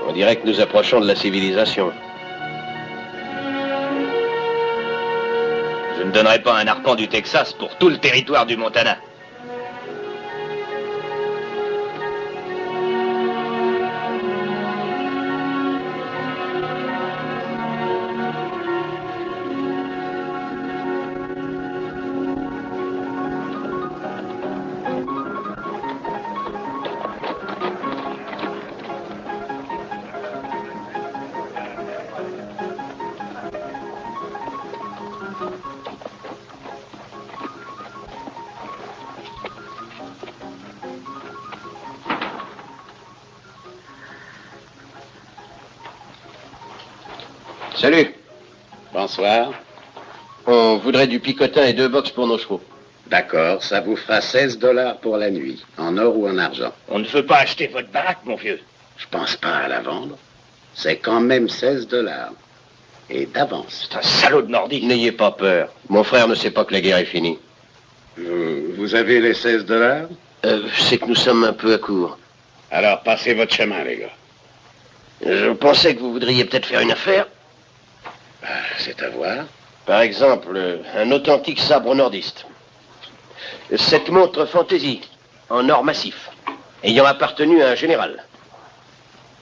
On dirait que nous approchons de la civilisation. Je ne donnerai pas un arpent du Texas pour tout le territoire du Montana. Salut. Bonsoir. On voudrait du picotin et 2 box pour nos chevaux. D'accord, ça vous fera 16 $ pour la nuit, en or ou en argent. On ne veut pas acheter votre baraque, mon vieux. Je pense pas à la vendre. C'est quand même 16 $. Et d'avance. C'est un salaud de nordiste. N'ayez pas peur. Mon frère ne sait pas que la guerre est finie. Vous avez les 16 $? C'est que nous sommes un peu à court. Alors, passez votre chemin, les gars. Je pensais que vous voudriez peut-être faire une affaire. C'est à voir. Par exemple, un authentique sabre nordiste. Cette montre fantaisie, en or massif, ayant appartenu à un général.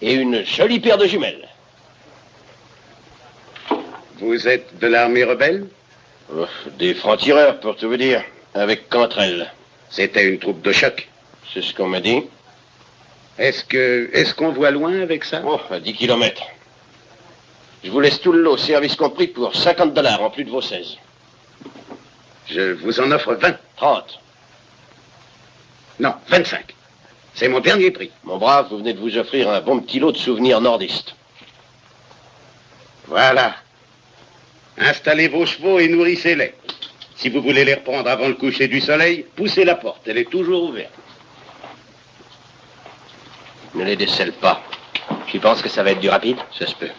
Et une jolie paire de jumelles. Vous êtes de l'armée rebelle? Des francs-tireurs, pour tout vous dire, avec Cantrell. C'était une troupe de choc. C'est ce qu'on m'a dit. Est-ce qu'on voit loin avec ça? Oh, à 10 kilomètres. Je vous laisse tout le lot, service compris, pour 50 $ en plus de vos 16. Je vous en offre 20. 30. Non, 25. C'est mon dernier prix. Mon brave, vous venez de vous offrir un bon petit lot de souvenirs nordistes. Voilà. Installez vos chevaux et nourrissez-les. Si vous voulez les reprendre avant le coucher du soleil, poussez la porte, elle est toujours ouverte. Ne les décèle pas. Tu penses que ça va être du rapide? Ça se peut.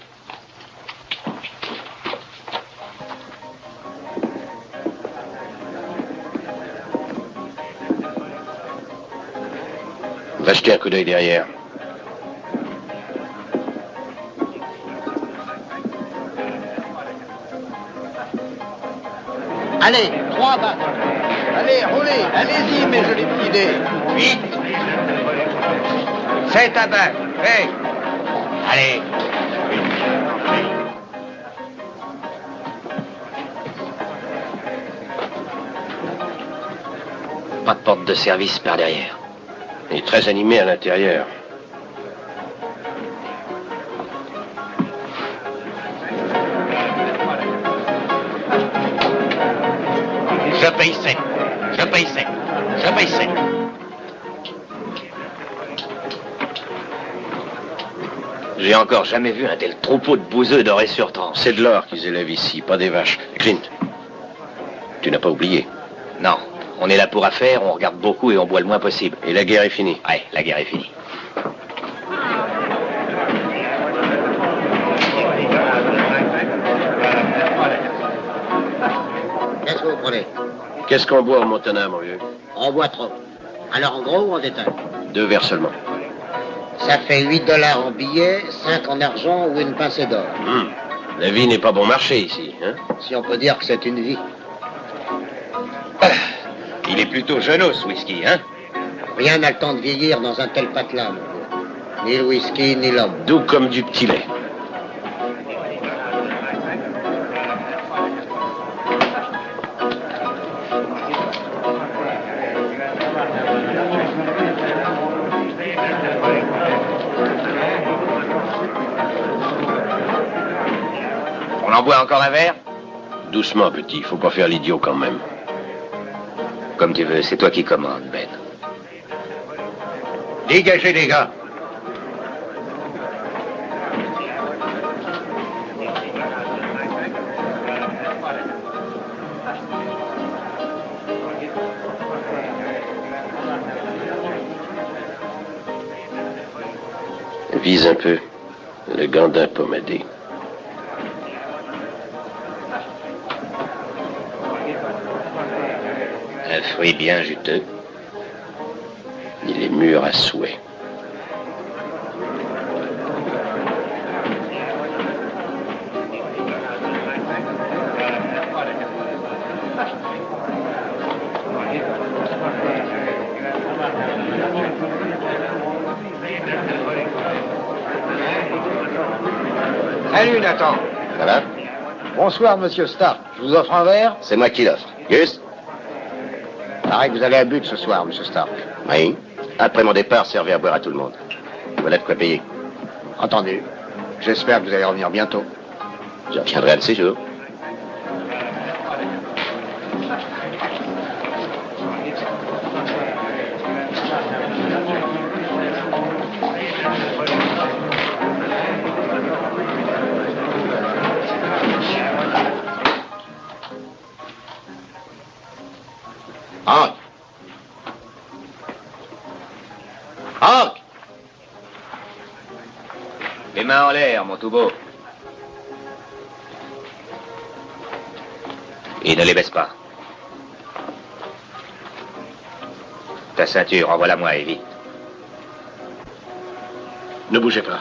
Va jeter un coup d'œil derrière. Allez, 3 battes. Allez, roulez, allez-y, mes jolis petits dés. Vite. 7 à bain. Hey. Allez. Pas de porte de service par derrière. Il est très animé à l'intérieur. Je paye 7. Je paye 7. Je paye 7. J'ai encore jamais vu un tel troupeau de bouseux dorés sur tranche. C'est de l'or qu'ils élèvent ici, pas des vaches. Clint, tu n'as pas oublié. Non, on est là pour affaire, on regarde beaucoup et on boit le moins possible. Et la guerre est finie. Ouais, la guerre est finie. Qu'est-ce que vous prenez? Qu'est-ce qu'on boit au Montana, mon vieux? On boit trop. Alors en gros ou en détail? 2 verres seulement. Ça fait 8 $ en billets, 5 en argent ou une pincée d'or. La vie n'est pas bon marché ici, hein? Si on peut dire que c'est une vie. Il est plutôt jeuneau, ce whisky, hein? Rien n'a le temps de vieillir dans un tel patelin, mon vieux. Ni le whisky, ni l'homme. Doux comme du petit lait. On en boit encore un verre? Doucement, petit, faut pas faire l'idiot quand même. Comme tu veux, c'est toi qui commandes, Ben. Dégagez, les gars. Vise un peu. Le gandin pommadé. Un fruit bien juteux. Il est mûr à souhait. Salut, Nathan. Ça va? Bonsoir, monsieur Stark. Je vous offre un verre? C'est moi qui l'offre. Gus? Pareil que vous avez un but ce soir, monsieur Stark. Oui. Après mon départ, servez à boire à tout le monde. Voilà de quoi payer. Entendu. J'espère que vous allez revenir bientôt. Je reviendrai un de ces jours. Hank! Hank! Les mains en l'air, mon tout beau. Et ne les baisse pas. Ta ceinture, envoie-la-moi, et vite. Ne bougez pas.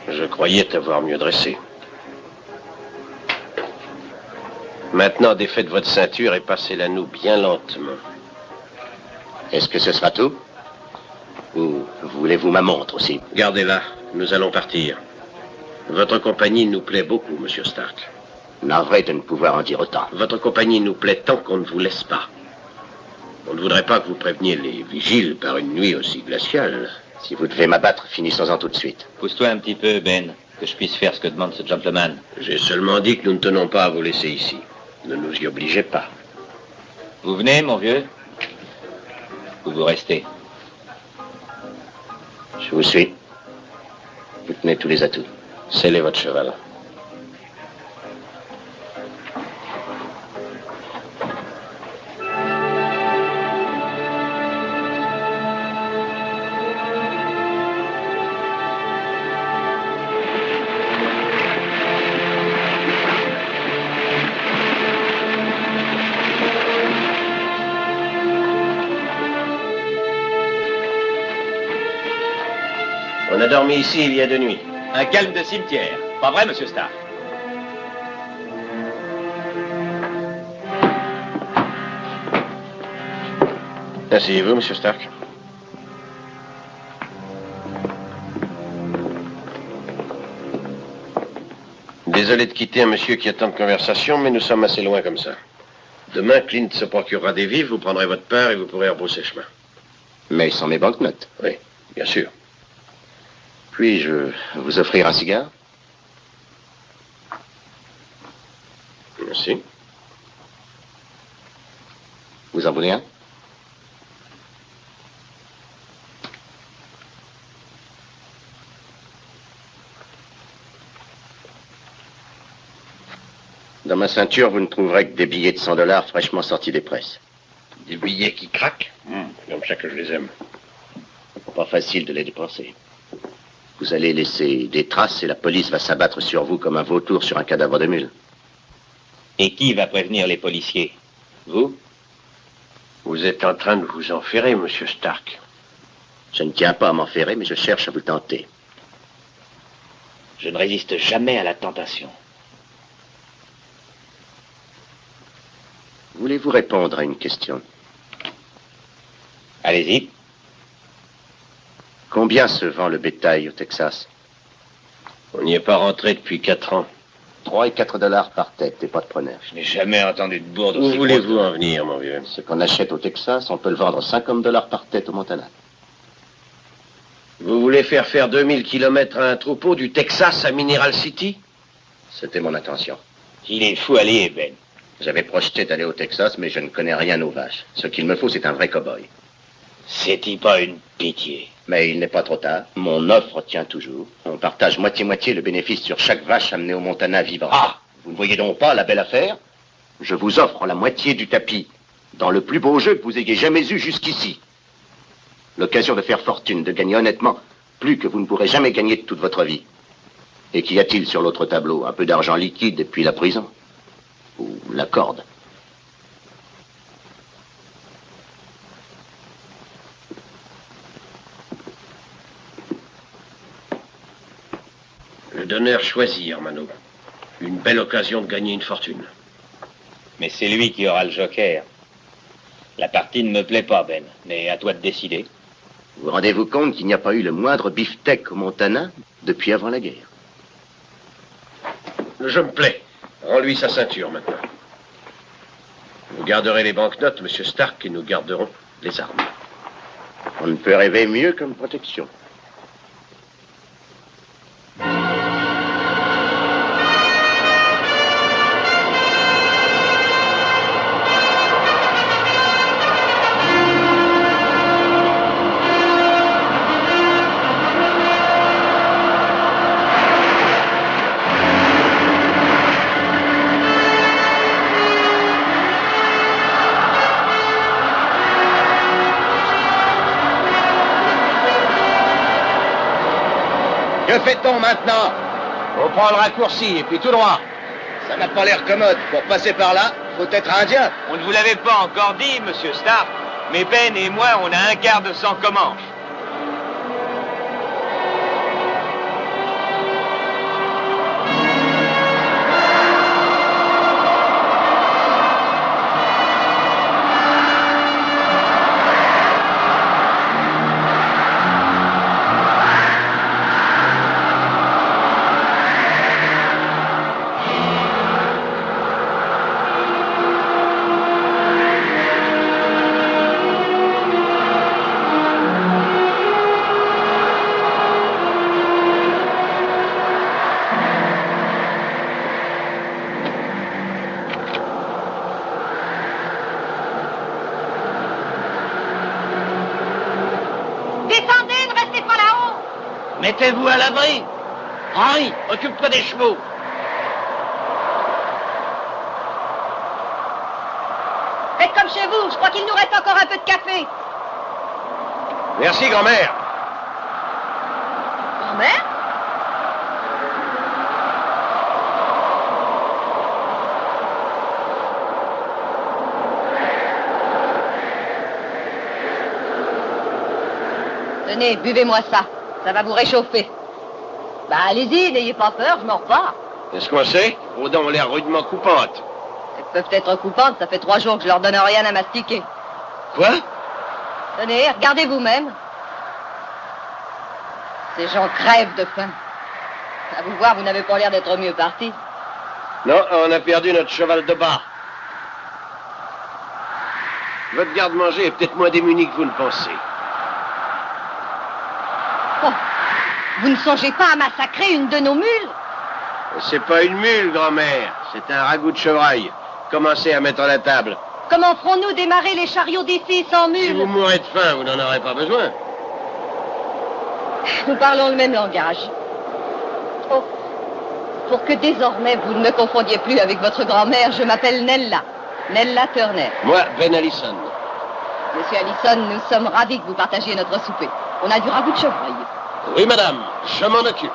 Je croyais t'avoir mieux dressé. Maintenant, défaites votre ceinture et passez-la nous bien lentement. Est-ce que ce sera tout? Ou voulez-vous ma montre aussi? Gardez-la, nous allons partir. Votre compagnie nous plaît beaucoup, monsieur Stark. Navré de ne pouvoir en dire autant. Votre compagnie nous plaît tant qu'on ne vous laisse pas. On ne voudrait pas que vous préveniez les vigiles par une nuit aussi glaciale. Si vous devez m'abattre, finissons-en tout de suite. Pousse-toi un petit peu, Ben, que je puisse faire ce que demande ce gentleman. J'ai seulement dit que nous ne tenons pas à vous laisser ici. Ne nous y obligez pas. Vous venez, mon vieux? Ou vous restez? Je vous suis. Vous tenez tous les atouts. Scellez votre cheval. On a dormi ici il y a 2 nuits. Un calme de cimetière. Pas vrai, monsieur Stark? Asseyez-vous, monsieur Stark. Désolé de quitter un monsieur qui a tant de conversation, mais nous sommes assez loin comme ça. Demain, Clint se procurera des vivres, vous prendrez votre part et vous pourrez rebrousser chemin. Mais sans mes banknotes. Oui, bien sûr. Puis-je vous offrir un cigare? Merci. Vous en voulez un? Dans ma ceinture, vous ne trouverez que des billets de 100 $ fraîchement sortis des presses. Des billets qui craquent. Comme ça que je les aime. Pas facile de les dépenser. Vous allez laisser des traces et la police va s'abattre sur vous comme un vautour sur un cadavre de mule. Et qui va prévenir les policiers? Vous? Vous êtes en train de vous enferrer, monsieur Stark. Je ne tiens pas à m'enferrer, mais je cherche à vous tenter. Je ne résiste jamais à la tentation. Voulez-vous répondre à une question? Allez-y. Combien se vend le bétail au Texas? On n'y est pas rentré depuis 4 ans. 3 et 4 $ par tête, et pas de preneur. Je n'ai jamais entendu de bourde Où aussi voulez-vous grosse. en venir, mon vieux? Ce qu'on achète au Texas, on peut le vendre 50 $ par tête au Montana. Vous voulez faire 2000 kilomètres à un troupeau du Texas à Mineral City? C'était mon intention. Il est fou, allez, Ben. J'avais projeté d'aller au Texas, mais je ne connais rien aux vaches. Ce qu'il me faut, c'est un vrai cow-boy. C'est-il pas une pitié? Mais il n'est pas trop tard. Mon offre tient toujours. On partage moitié-moitié le bénéfice sur chaque vache amenée au Montana vivante. Ah! Vous ne voyez donc pas la belle affaire? Je vous offre la moitié du tapis, dans le plus beau jeu que vous ayez jamais eu jusqu'ici. L'occasion de faire fortune, de gagner honnêtement, plus que vous ne pourrez jamais gagner de toute votre vie. Et qu'y a-t-il sur l'autre tableau? Un peu d'argent liquide et puis la prison? Ou la corde? Le donneur choisit, Hermano. Une belle occasion de gagner une fortune. Mais c'est lui qui aura le joker. La partie ne me plaît pas, Ben, mais à toi de décider. Vous rendez-vous compte qu'il n'y a pas eu le moindre beefsteak au Montana depuis avant la guerre? Je me plais. Rends-lui sa ceinture maintenant. Vous garderez les banknotes, Monsieur Stark, et nous garderons les armes. On ne peut rêver mieux comme protection. Que fait-on maintenant? On prend le raccourci et puis tout droit. Ça n'a pas l'air commode. Pour passer par là, faut être indien. On ne vous l'avait pas encore dit, Monsieur Stark, mais Ben et moi, on a un quart de sang comanche. Descendez, ne restez pas là-haut. Mettez-vous à l'abri. Henri, occupe-toi des chevaux. Faites comme chez vous, je crois qu'il nous reste encore un peu de café. Merci, grand-mère. Grand-mère? Tenez, buvez-moi ça. Ça va vous réchauffer. Bah allez-y, n'ayez pas peur, je m'en repars. Est-ce qu'on sait? Vos dents ont l'air rudement coupantes. Elles peuvent être coupantes, ça fait 3 jours que je leur donne rien à mastiquer. Quoi? Tenez, regardez vous-même. Ces gens crèvent de faim. À vous voir, vous n'avez pas l'air d'être mieux parti. Non, on a perdu notre cheval de bas. Votre garde-manger est peut-être moins démuni que vous ne pensez. Oh, vous ne songez pas à massacrer une de nos mules? C'est pas une mule, grand-mère. C'est un ragoût de chevreuil. Commencez à mettre la table. Comment ferons-nous démarrer les chariots d'ici sans Si mules? vous mourrez de faim, vous n'en aurez pas besoin. Nous parlons le même langage. Oh, pour que désormais vous ne me confondiez plus avec votre grand-mère, je m'appelle Nella. Nella Turner. Moi, Ben Allison. Monsieur Allison, nous sommes ravis que vous partagiez notre souper. On a du ragoût de chevreuil. Oui, madame, je m'en occupe.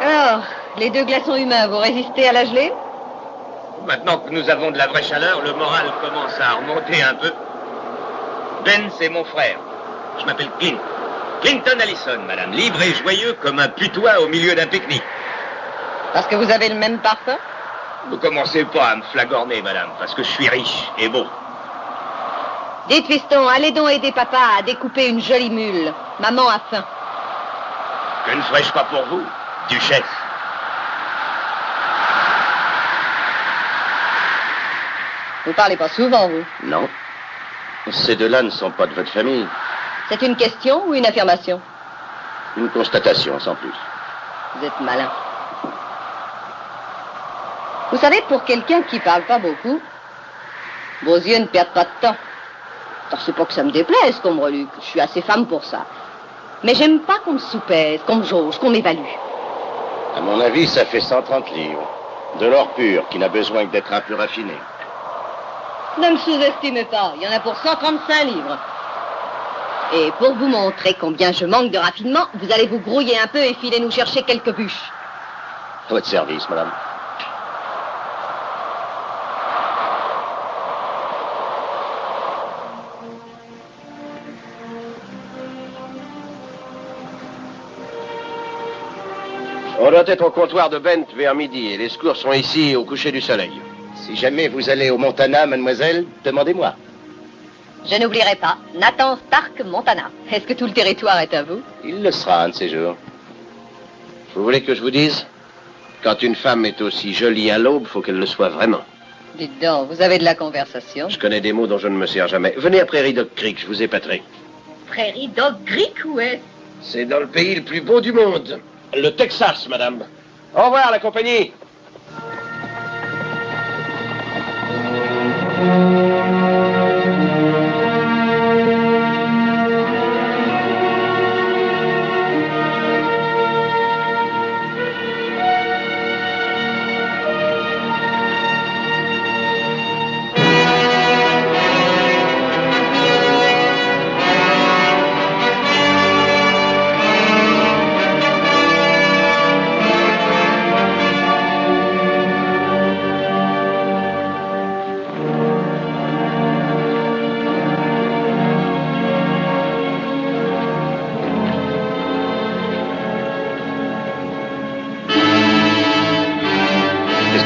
Alors, les 2 glaçons humains, vous résistez à la gelée? Maintenant que nous avons de la vraie chaleur, le moral commence à remonter un peu. Ben, c'est mon frère. Je m'appelle Clint. Clinton Allison, madame. Libre et joyeux comme un putois au milieu d'un pique-nique. Parce que vous avez le même parfum? Ne commencez pas à me flagorner, madame, parce que je suis riche et beau. Dites, fiston, allez donc aider papa à découper une jolie mule. Maman a faim. Que ne ferais-je pas pour vous, duchesse? Vous parlez pas souvent, vous. Non. Ces deux-là ne sont pas de votre famille. C'est une question ou une affirmation? Une constatation, sans plus. Vous êtes malin. Vous savez, pour quelqu'un qui parle pas beaucoup, vos yeux ne perdent pas de temps. Alors, c'est pas que ça me déplaise qu'on me reluque. Je suis assez femme pour ça. Mais j'aime pas qu'on me soupèse, qu'on me jauge, qu'on m'évalue. À mon avis, ça fait 130 livres. De l'or pur, qui n'a besoin que d'être un peu raffiné. Ne me sous-estimez pas, il y en a pour 135 livres. Et pour vous montrer combien je manque de raffinement, vous allez vous grouiller un peu et filer nous chercher quelques bûches. À votre service, madame. On doit être au comptoir de Bent vers midi et les secours sont ici au coucher du soleil. Si jamais vous allez au Montana, mademoiselle, demandez-moi. Je n'oublierai pas. Nathan Stark, Montana. Est-ce que tout le territoire est à vous? Il le sera un de ces jours. Vous voulez que je vous dise? Quand une femme est aussi jolie à l'aube, faut qu'elle le soit vraiment. Dites donc, vous avez de la conversation. Je connais des mots dont je ne me sers jamais. Venez à Prairie Dog Creek, je vous épaterai. Prairie Dog Creek, où est-ce? C'est dans le pays le plus beau du monde. Le Texas, madame. Au revoir, la compagnie.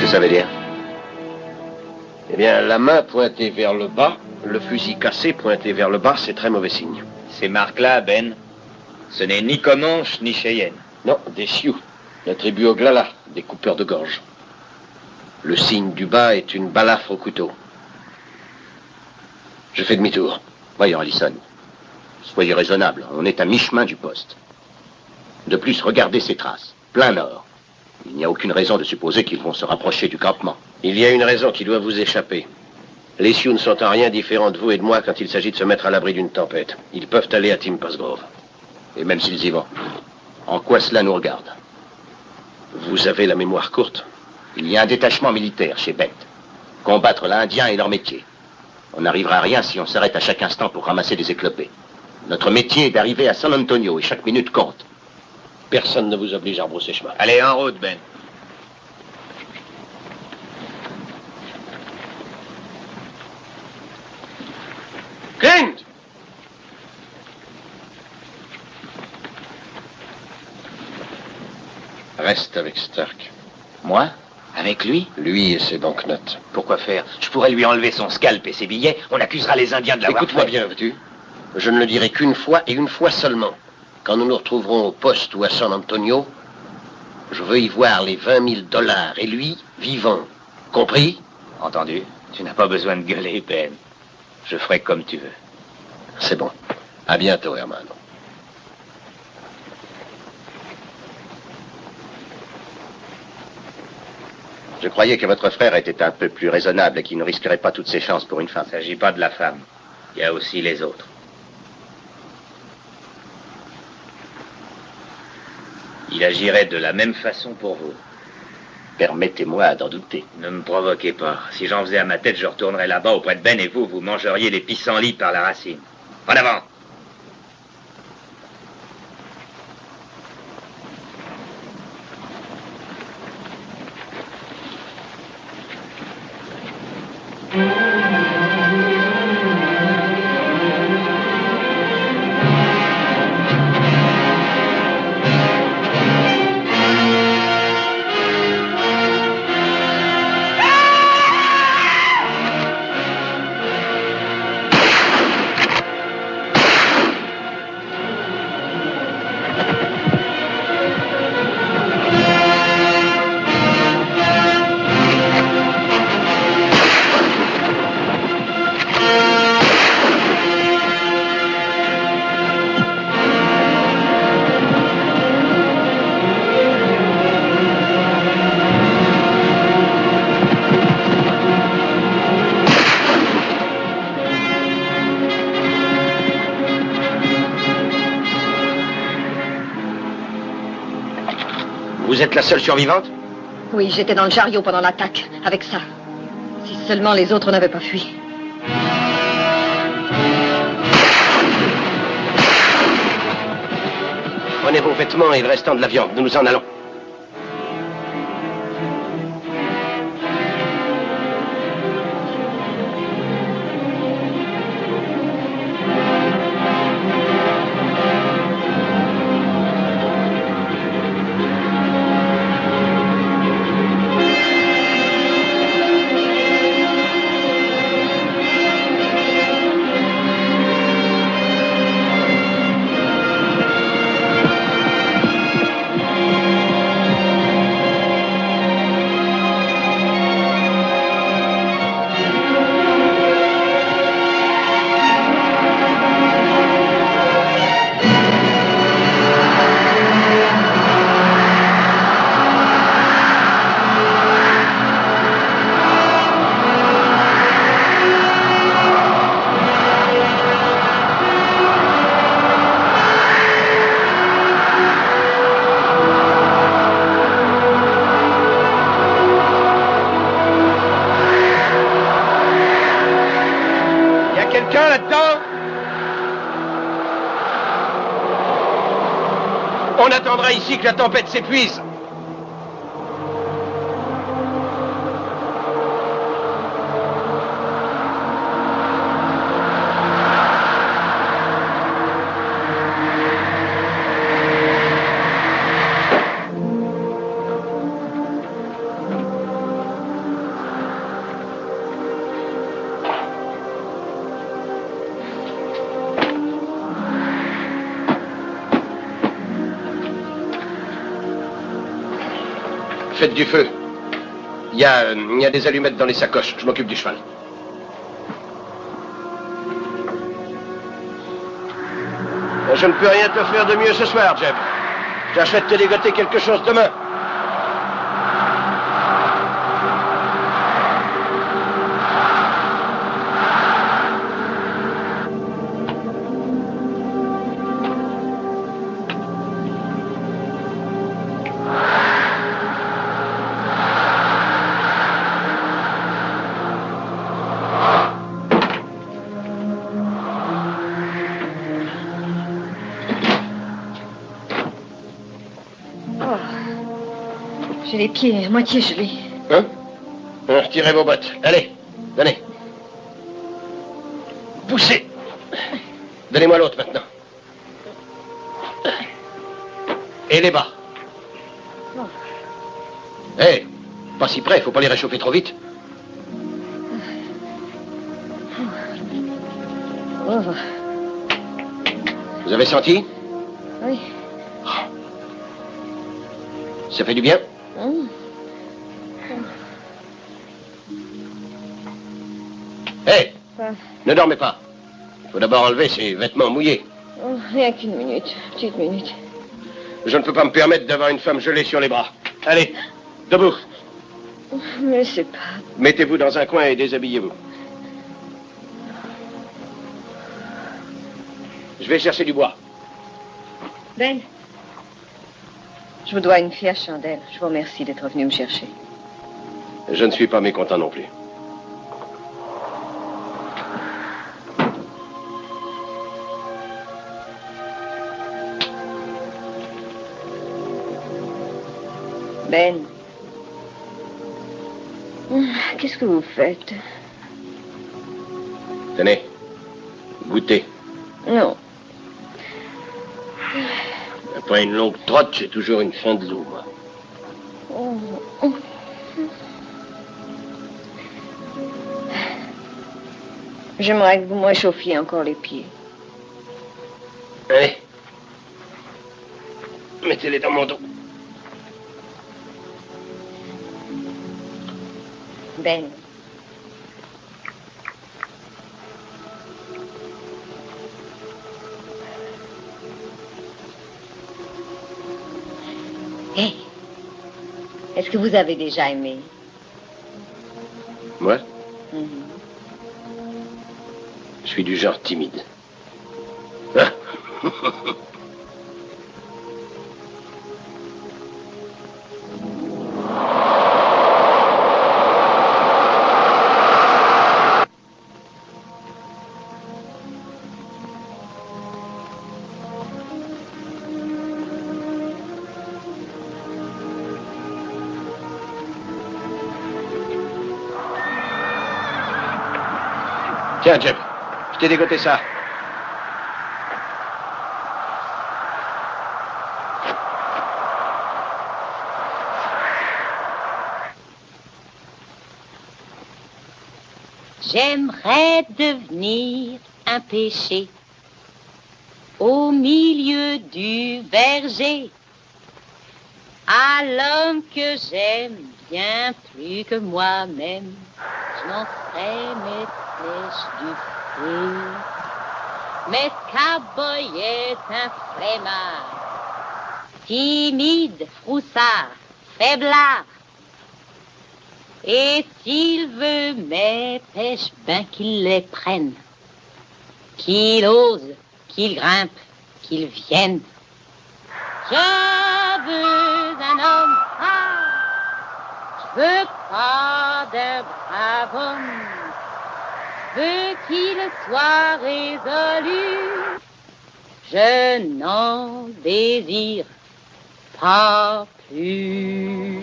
Ça veut dire? Eh bien, la main pointée vers le bas, le fusil cassé pointé vers le bas, c'est très mauvais signe. Ces marques-là, Ben, ce n'est ni Comanche ni Cheyenne. Non, des Sioux, la tribu Oglala, des coupeurs de gorge. Le signe du bas est une balafre au couteau. Je fais demi-tour. Voyons, Allison. Soyez raisonnable, on est à mi-chemin du poste. De plus, regardez ces traces, plein nord. Il n'y a aucune raison de supposer qu'ils vont se rapprocher du campement. Il y a une raison qui doit vous échapper. Les Sioux ne sont en rien différents de vous et de moi quand il s'agit de se mettre à l'abri d'une tempête. Ils peuvent aller à Timpas Grove. Et même s'ils y vont, en quoi cela nous regarde? Vous avez la mémoire courte. Il y a un détachement militaire chez Bent. Combattre l'Indien est leur métier. On n'arrivera à rien si on s'arrête à chaque instant pour ramasser des éclopés. Notre métier est d'arriver à San Antonio et chaque minute compte. Personne ne vous oblige à rebrousser chemin. Allez, en route, Ben. Clint! Reste avec Stark. Moi? Avec lui? Lui et ses banknotes. Pourquoi faire? Je pourrais lui enlever son scalp et ses billets. On accusera les Indiens de l'avoir fait. Écoute-moi bien, veux-tu? Je ne le dirai qu'une fois et une fois seulement. Quand nous nous retrouverons au poste ou à San Antonio, je veux y voir les $20 000 et lui, vivant. Compris? Entendu. Tu n'as pas besoin de gueuler, Ben. Je ferai comme tu veux. C'est bon. À bientôt, Herman. Je croyais que votre frère était un peu plus raisonnable et qu'il ne risquerait pas toutes ses chances pour une femme. Il ne s'agit pas de la femme. Il y a aussi les autres. Il agirait de la même façon pour vous. Permettez-moi d'en douter. Ne me provoquez pas. Si j'en faisais à ma tête, je retournerais là-bas auprès de Ben et vous mangeriez les pissenlits par la racine. En avant! Vous êtes la seule survivante? Oui, j'étais dans le chariot pendant l'attaque, avec ça. Si seulement les autres n'avaient pas fui. Prenez vos vêtements et le restant de la viande. Nous nous en allons. On attendra ici que la tempête s'épuise. Faites du feu. Il y a des allumettes dans les sacoches. Je m'occupe du cheval. Je ne peux rien te faire de mieux ce soir, Jeb. J'achète te dégoter quelque chose demain. J'ai les pieds à moitié gelés. Hein? Retirez vos bottes. Allez, donnez. Poussez. Donnez-moi l'autre maintenant. Et les bas. Hé, pas si près, faut pas les réchauffer trop vite. Oh. Vous avez senti? Oui. Ça fait du bien? Hé, ne dormez pas. Il faut d'abord enlever ces vêtements mouillés. Oh, rien qu'une minute, petite minute. Je ne peux pas me permettre d'avoir une femme gelée sur les bras. Allez, debout. Mais c'est pas... Mettez-vous dans un coin et déshabillez-vous. Je vais chercher du bois. Ben, je vous dois une fière chandelle. Je vous remercie d'être venu me chercher. Je ne suis pas mécontent non plus. Ben, qu'est-ce que vous faites? Tenez, goûtez. Non. Après une longue trotte, j'ai toujours une faim de loup, moi. J'aimerais que vous me réchauffiez encore les pieds. Allez. Mettez-les dans mon dos. Ben. Hé, est-ce que vous avez déjà aimé? Moi? Je suis du genre timide. Hein? Tiens, Jeb, je t'ai dégoté ça. J'aimerais devenir un péché au milieu du verger, à l'homme que j'aime bien plus que moi-même. Je m'en ferais maîtresse du feu. Mais Cowboy est un flemmard, timide, froussard, faiblard. Et s'il veut mes pêches, ben qu'il les prenne, qu'il ose, qu'il grimpe, qu'il vienne. Je veux un homme fort, je veux pas d'un brave homme, je veux qu'il soit résolu. Je n'en désire Pas plus.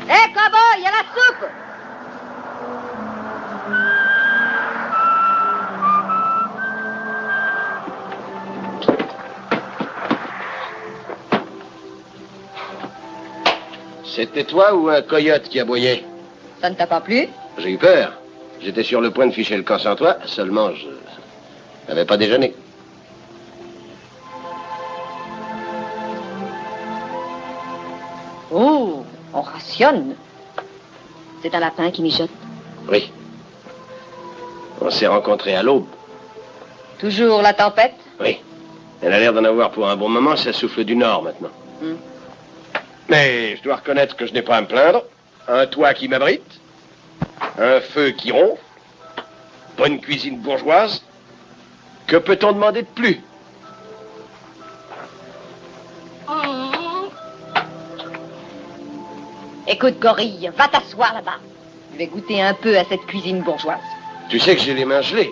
Hé, cowboy, il y a la soupe! C'était toi ou un coyote qui aboyait? Ça ne t'a pas plu? J'ai eu peur. J'étais sur le point de ficher le camp sans toi, seulement je n'avais pas déjeuné. Oh, on rationne. C'est un lapin qui mijote. Oui. On s'est rencontrés à l'aube. Toujours la tempête? Oui. Elle a l'air d'en avoir pour un bon moment, ça souffle du nord maintenant. Mais je dois reconnaître que je n'ai pas à me plaindre. Un toit qui m'abrite, un feu qui ronfle, bonne cuisine bourgeoise. Que peut-on demander de plus? Écoute, gorille, va t'asseoir là-bas. Je vais goûter un peu à cette cuisine bourgeoise. Tu sais que j'ai les mains gelées.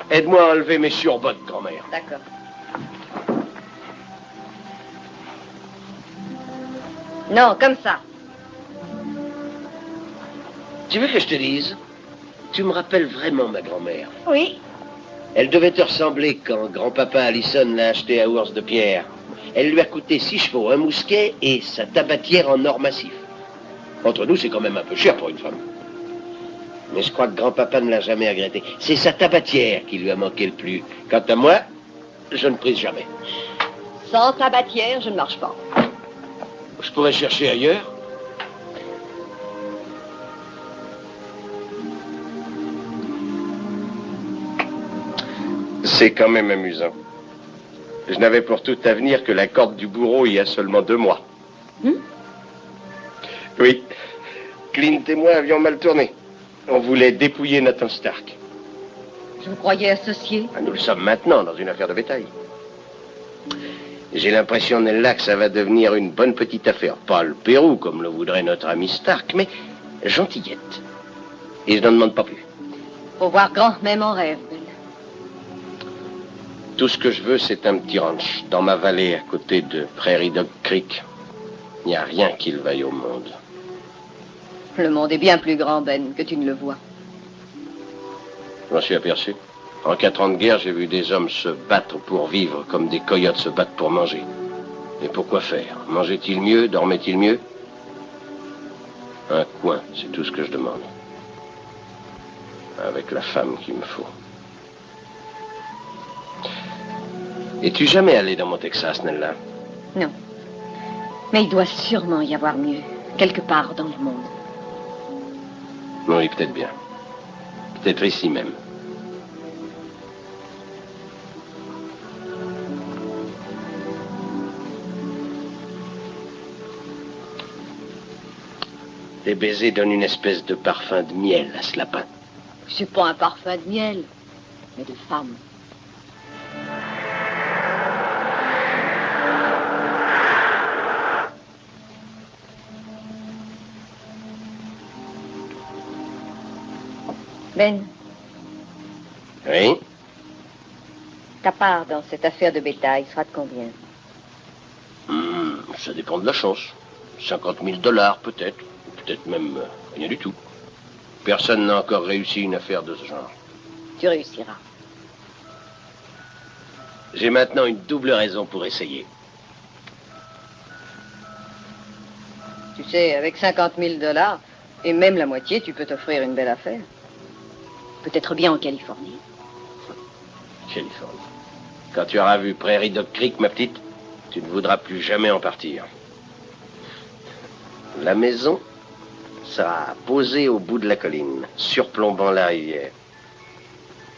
Aide-moi à enlever mes surbottes, grand-mère. D'accord. Non, comme ça. Tu veux que je te dise? Tu me rappelles vraiment ma grand-mère. Oui. Elle devait te ressembler quand grand-papa Allison l'a acheté à Ours de Pierre. Elle lui a coûté 6 chevaux, un mousquet et sa tabatière en or massif. Entre nous, c'est quand même un peu cher pour une femme. Mais je crois que grand-papa ne l'a jamais regretté. C'est sa tabatière qui lui a manqué le plus. Quant à moi, je ne prise jamais. Sans tabatière, je ne marche pas. Je pourrais chercher ailleurs. C'est quand même amusant. Je n'avais pour tout avenir que la corde du bourreau il y a seulement 2 mois. Oui. Clint et moi avions mal tourné. On voulait dépouiller Nathan Stark. Je vous croyais associé. Nous le sommes maintenant dans une affaire de bétail. J'ai l'impression, Nella, que ça va devenir une bonne petite affaire. Pas le Pérou, comme le voudrait notre ami Stark, mais gentillette. Et je n'en demande pas plus. Faut voir grand, même en rêve, belle. Tout ce que je veux, c'est un petit ranch, dans ma vallée, à côté de Prairie Dog Creek. Il n'y a rien qui le vaille au monde. Le monde est bien plus grand, Ben, que tu ne le vois. Je m'en suis aperçu. En 4 ans de guerre, j'ai vu des hommes se battre pour vivre, comme des coyotes se battent pour manger. Et pourquoi faire? Mangeait-il mieux? Dormait-il mieux? Un coin, c'est tout ce que je demande. Avec la femme qu'il me faut. Es-tu jamais allé dans mon Texas, Nella? Non. Mais il doit sûrement y avoir mieux, quelque part dans le monde. Oui, peut-être bien. Peut-être ici même. Les baisers donnent une espèce de parfum de miel à ce lapin. C'est pas un parfum de miel, mais de femme. Ben, Oui? ta part dans cette affaire de bétail sera de combien? Ça dépend de la chance. 50 000 $ peut-être. Peut-être même rien du tout. Personne n'a encore réussi une affaire de ce genre. Tu réussiras. J'ai maintenant une double raison pour essayer. Tu sais, avec 50 000 $, et même la moitié, tu peux t'offrir une belle affaire. Peut-être bien en Californie. Californie. Quand tu auras vu Prairie Dog Creek, ma petite, tu ne voudras plus jamais en partir. La maison sera posée au bout de la colline, surplombant la rivière.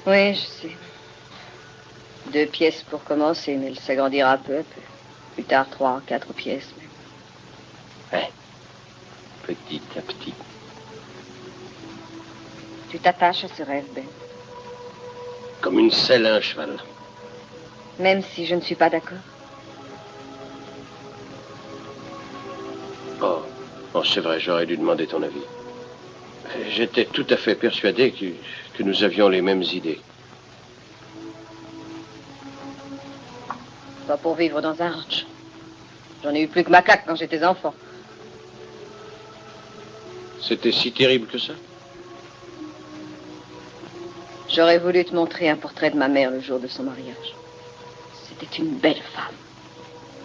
Oui, je sais. 2 pièces pour commencer, mais elle s'agrandira peu à peu. Plus tard, 3, 4 pièces. Ouais. Petit à petit. Tu t'attaches à ce rêve, Ben. Comme une selle à un cheval. Même si je ne suis pas d'accord. Oh, c'est vrai, j'aurais dû demander ton avis. J'étais tout à fait persuadé que nous avions les mêmes idées. Pas pour vivre dans un ranch. J'en ai eu plus que ma claque quand j'étais enfant. C'était si terrible que ça? J'aurais voulu te montrer un portrait de ma mère le jour de son mariage. C'était une belle femme.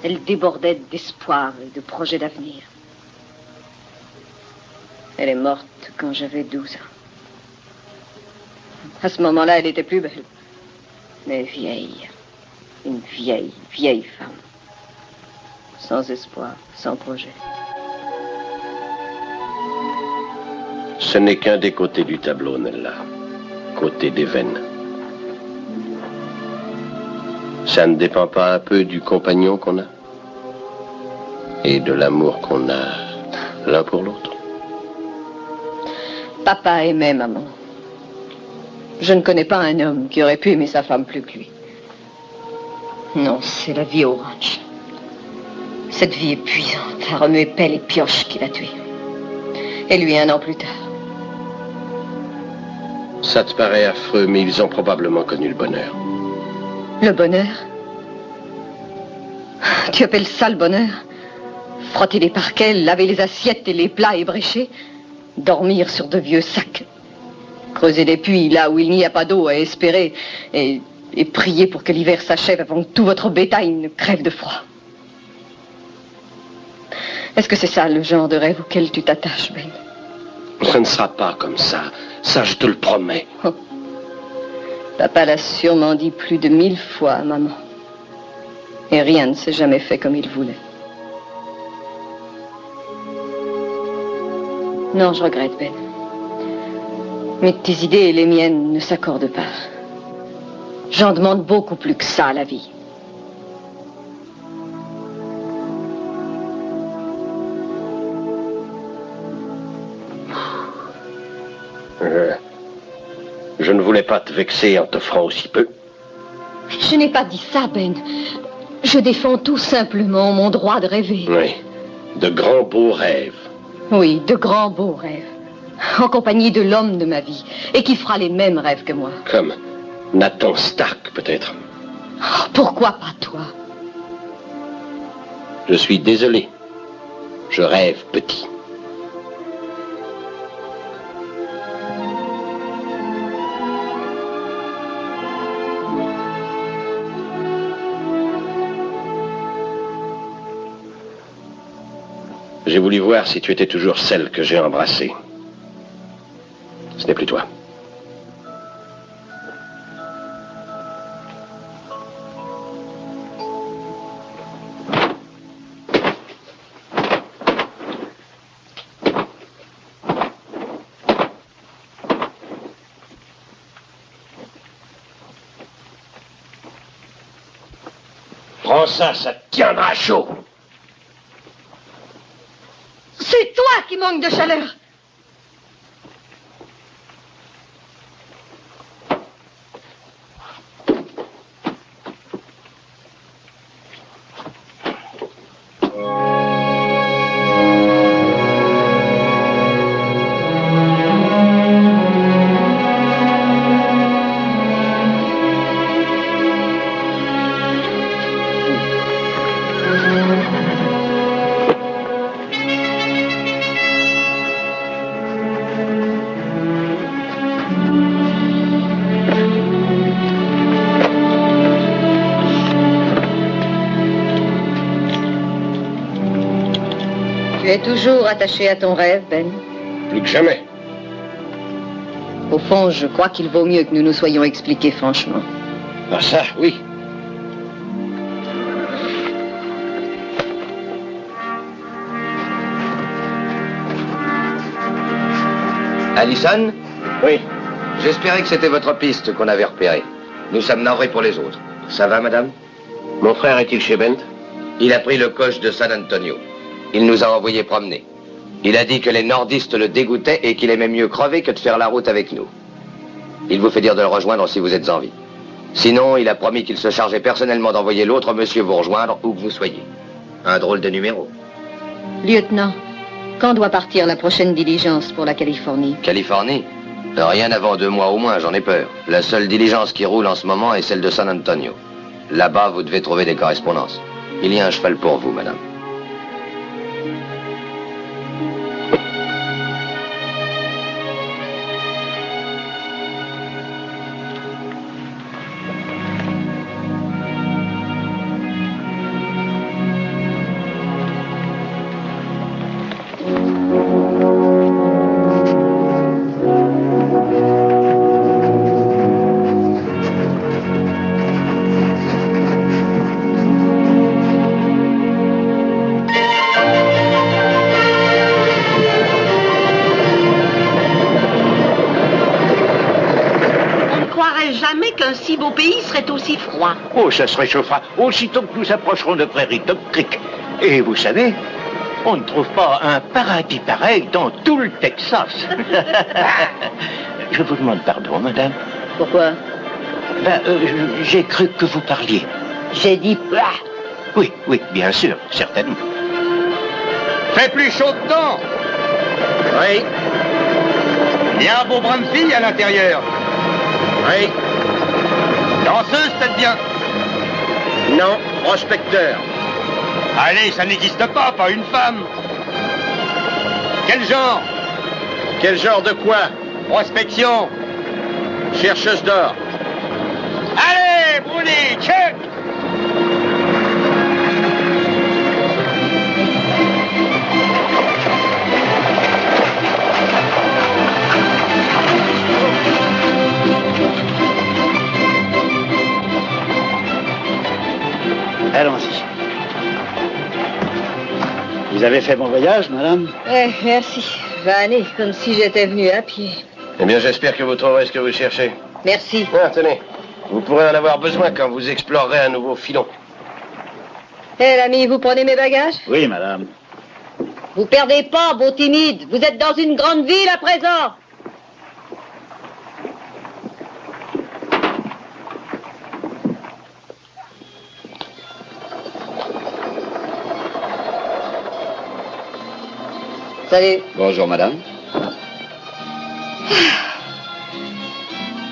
Elle débordait d'espoir et de projets d'avenir. Elle est morte quand j'avais 12 ans. À ce moment-là, elle était plus belle. Mais vieille. Une vieille, vieille femme. Sans espoir, sans projet. Ce n'est qu'un des côtés du tableau, Nella. Côté des veines. Ça ne dépend pas un peu du compagnon qu'on a? Et de l'amour qu'on a l'un pour l'autre? Papa aimait maman. Je ne connais pas un homme qui aurait pu aimer sa femme plus que lui. Non, c'est la vie au ranch. Cette vie épuisante, à remuer pelle et pioche qui l'a tué. Et lui, 1 an plus tard. Ça te paraît affreux, mais ils ont probablement connu le bonheur. Le bonheur? Tu appelles ça le bonheur? Frotter les parquets, laver les assiettes et les plats ébréchés, dormir sur de vieux sacs, creuser des puits là où il n'y a pas d'eau à espérer et prier pour que l'hiver s'achève avant que tout votre bétail ne crève de froid. Est-ce que c'est ça le genre de rêve auquel tu t'attaches, Ben? Ce ne sera pas comme ça. Ça, je te le promets. Oh. Papa l'a sûrement dit plus de 1000 fois à maman. Et rien ne s'est jamais fait comme il voulait. Non, je regrette, Ben. Mais tes idées et les miennes ne s'accordent pas. J'en demande beaucoup plus que ça à la vie. Je ne voulais pas te vexer en t'offrant aussi peu. Je n'ai pas dit ça, Ben. Je défends tout simplement mon droit de rêver. Oui, de grands beaux rêves. Oui, de grands beaux rêves. En compagnie de l'homme de ma vie. Et qui fera les mêmes rêves que moi. Comme Nathan Stark, peut-être. Oh, pourquoi pas toi? Je suis désolé. Je rêve petit. J'ai voulu voir si tu étais toujours celle que j'ai embrassée. Ce n'est plus toi. Prends ça, ça te tiendra chaud. C'est toi qui manque de chaleur. Tu es toujours attaché à ton rêve, Ben? Plus que jamais. Au fond, je crois qu'il vaut mieux que nous nous soyons expliqués franchement. Ah ça, oui. Allison? Oui. J'espérais que c'était votre piste qu'on avait repérée. Nous sommes navrés pour les autres. Ça va, madame? Mon frère est-il chez Bent? Il a pris le coche de San Antonio. Il nous a envoyés promener. Il a dit que les nordistes le dégoûtaient et qu'il aimait mieux crever que de faire la route avec nous. Il vous fait dire de le rejoindre si vous êtes en vie. Sinon, il a promis qu'il se chargeait personnellement d'envoyer l'autre monsieur vous rejoindre où que vous soyez. Un drôle de numéro. Lieutenant, quand doit partir la prochaine diligence pour la Californie? Californie? Rien avant 2 mois au moins, j'en ai peur. La seule diligence qui roule en ce moment est celle de San Antonio. Là-bas, vous devez trouver des correspondances. Il y a un cheval pour vous, madame. Qu'un si beau pays serait aussi froid. Oh, ça se réchauffera aussitôt que nous approcherons de Prairie Dog Creek. Et vous savez, on ne trouve pas un paradis pareil dans tout le Texas. Je vous demande pardon, madame. Pourquoi? J'ai cru que vous parliez. J'ai dit... Oui, bien sûr, certainement. Fait plus chaud dedans. Oui. Il y a un beau brin de fille à l'intérieur. Oui. Danseuse, peut-être bien. Non, prospecteur. Allez, ça n'existe pas une femme. Quel genre? Quel genre de quoi? Prospection. Chercheuse d'or. Allez, Bruni, check. Allons-y. Vous avez fait bon voyage, madame? Ouais, merci. Vanné, comme si j'étais venue à pied. Eh bien, j'espère que vous trouverez ce que vous cherchez. Merci. Ah, tenez. Vous pourrez en avoir besoin quand vous explorerez un nouveau filon. Hé, l'ami, vous prenez mes bagages? Oui, madame. Vous perdez pas, beau timide. Vous êtes dans une grande ville à présent. Salut. Bonjour, madame.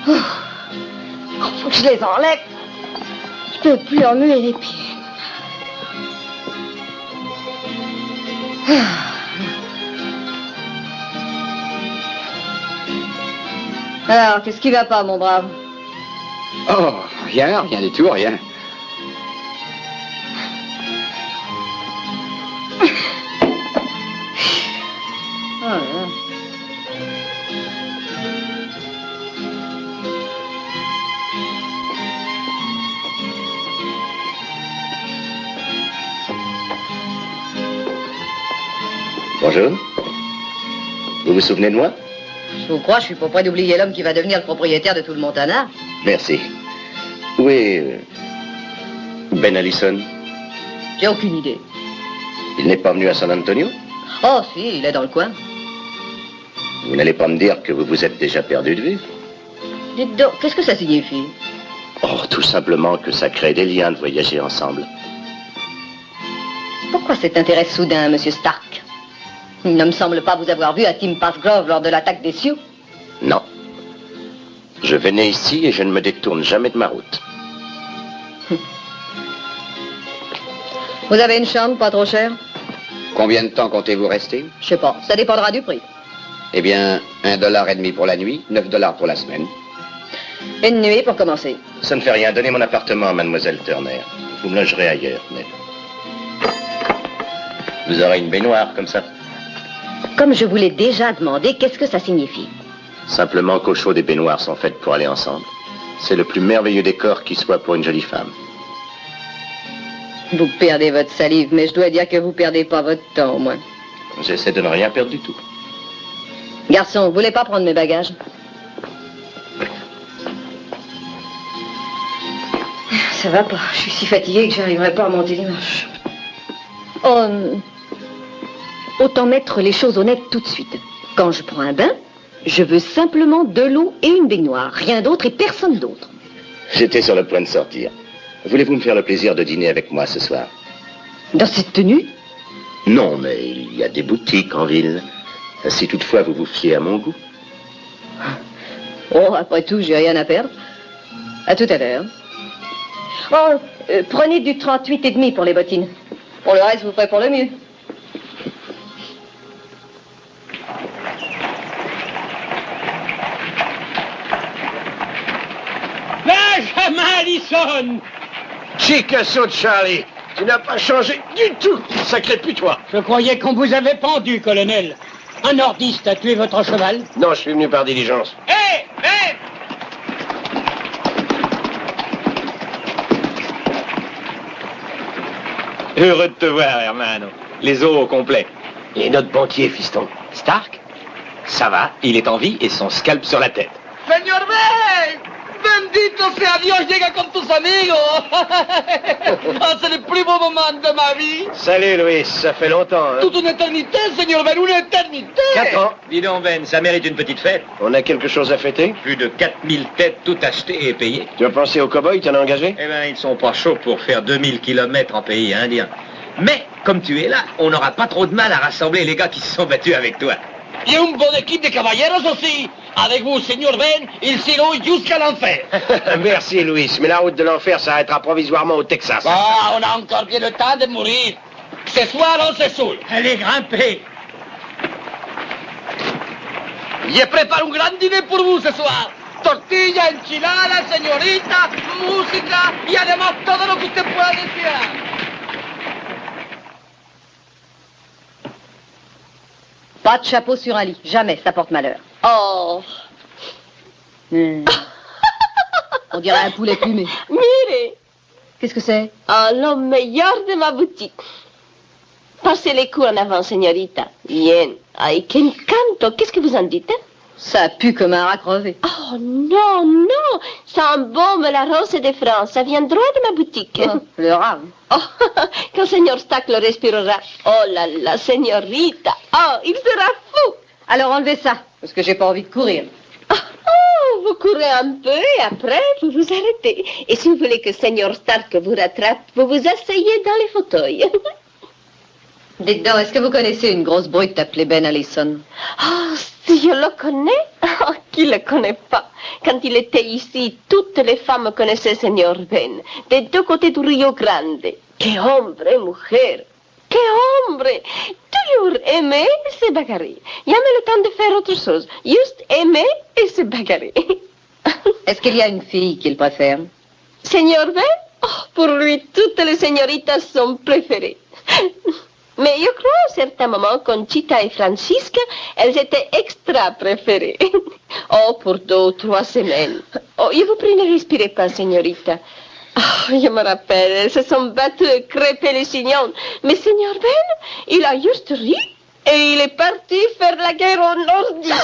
Faut que je les enlève. Je peux plus remuer les pieds. Alors, qu'est-ce qui va pas, mon brave? Oh, rien du tout, rien. Oh là là. Bonjour. Vous vous souvenez de moi? Je vous crois, je suis pas près d'oublier l'homme qui va devenir le propriétaire de tout le Montana. Merci. Où est Ben Allison? J'ai aucune idée. Il n'est pas venu à San Antonio? Oh, si, il est dans le coin. Vous n'allez pas me dire que vous vous êtes déjà perdu de vue? Dites donc, qu'est-ce que ça signifie? Oh, tout simplement que ça crée des liens de voyager ensemble. Pourquoi cet intérêt soudain, monsieur Stark? Il ne me semble pas vous avoir vu à Timpass Grove lors de l'attaque des Sioux. Non. Je venais ici et je ne me détourne jamais de ma route. Vous avez une chambre pas trop chère? Combien de temps comptez-vous rester? Je sais pas, ça dépendra du prix. Eh bien, $1,50 pour la nuit, $9 pour la semaine. Une nuit pour commencer. Ça ne fait rien. Donnez mon appartement à mademoiselle Turner. Vous me logerez ailleurs, mais... Vous aurez une baignoire, comme ça. Comme je vous l'ai déjà demandé, qu'est-ce que ça signifie? Simplement qu'au chaud, des baignoires sont faites pour aller ensemble. C'est le plus merveilleux décor qui soit pour une jolie femme. Vous perdez votre salive, mais je dois dire que vous perdez pas votre temps, au moins. J'essaie de ne rien perdre du tout. Garçon, vous voulez pas prendre mes bagages? Ça va pas, je suis si fatiguée que j'arriverai pas à monter les marches. Oh, autant mettre les choses honnêtes tout de suite. Quand je prends un bain, je veux simplement de l'eau et une baignoire. Rien d'autre et personne d'autre. J'étais sur le point de sortir. Voulez-vous me faire le plaisir de dîner avec moi ce soir? Dans cette tenue? Non, mais il y a des boutiques en ville. Si toutefois vous vous fiez à mon goût. Oh, après tout, j'ai rien à perdre. À tout à l'heure. Oh, prenez du 38,5 pour les bottines. Pour le reste, vous ferez pour le mieux. Benjamin Allison! Chicasso de Charlie, tu n'as pas changé du tout, sacré putois. Je croyais qu'on vous avait pendu, colonel. Un nordiste a tué votre cheval? Non, je suis venu par diligence. Hé! Hé! Heureux de te voir, hermano. Les os au complet. Et notre banquier, fiston? Stark? Ça va, il est en vie et son scalp sur la tête. Señor Ben! Bendito sea Dios, llega con tus amigos. C'est le plus beau moment de ma vie. Salut, Louis, ça fait longtemps, hein? Toute une éternité, Señor Ben, une éternité. 4 ans. Dis donc, Ben, ça mérite une petite fête. On a quelque chose à fêter? Plus de 4000 têtes, toutes achetées et payées. Tu as pensé aux cow-boys, t'en as engagé? Eh ben, ils sont pas chauds pour faire 2000 kilomètres en pays indien. Mais, comme tu es là, on n'aura pas trop de mal à rassembler les gars qui se sont battus avec toi. Y une bonne équipe de caballeros aussi. Avec vous, Señor Ben, ils iront jusqu'à l'enfer. Merci, Louis, mais la route de l'enfer s'arrêtera provisoirement au Texas. Ah, on a encore bien le temps de mourir. Ce soir, on se saoule. Allez, grimpez! Je prépare un grand dîner pour vous ce soir. Tortilla, enchilada, señorita, música y además todo lo que usted pueda desear. Pas de chapeau sur un lit. Jamais, ça porte malheur. Oh, On dirait un poulet plumé. mire, Qu'est-ce que c'est? oh, lo meilleur de ma boutique. Passez les coups en avant, señorita. Bien. Ay, qué encanto. Qu'est-ce que vous en dites? Ça pue comme un rat crevé. Oh, non, non. Ça embaume la rose de France. Ça vient droit de ma boutique. Oh, le rat. Oh, quand Señor Stack le respirera. Oh là là, señorita. Oh, il sera fou. Alors enlevez ça, parce que j'ai pas envie de courir. Oh, vous courez un peu et après vous vous arrêtez. Et si vous voulez que Señor Stark vous rattrape, vous vous asseyez dans les fauteuils. Dites donc, est-ce que vous connaissez une grosse brute appelée Ben Allison? Oh, si je le connais. Oh, qui le connaît pas? Quand il était ici, toutes les femmes connaissaient Señor Ben, des deux côtés du Rio Grande. Que hombre, mujer. Que hombre. Toujours aimer et se bagarrer. Jamais le temps de faire autre chose. Juste aimer et se bagarrer. Est-ce qu'il y a une fille qu'il préfère? Señor Ben? Oh, pour lui, toutes les señoritas sont préférées. Mais je crois à certains moments, Conchita et Francisca, elles étaient extra préférées. Oh, pour 2 ou 3 semaines. Oh, je vous prie, ne respirez pas, señorita. Oh, je me rappelle, elles se sont battues et crêpées les signons. Mais Señor Ben, il a juste ri et il est parti faire la guerre aux nordistes.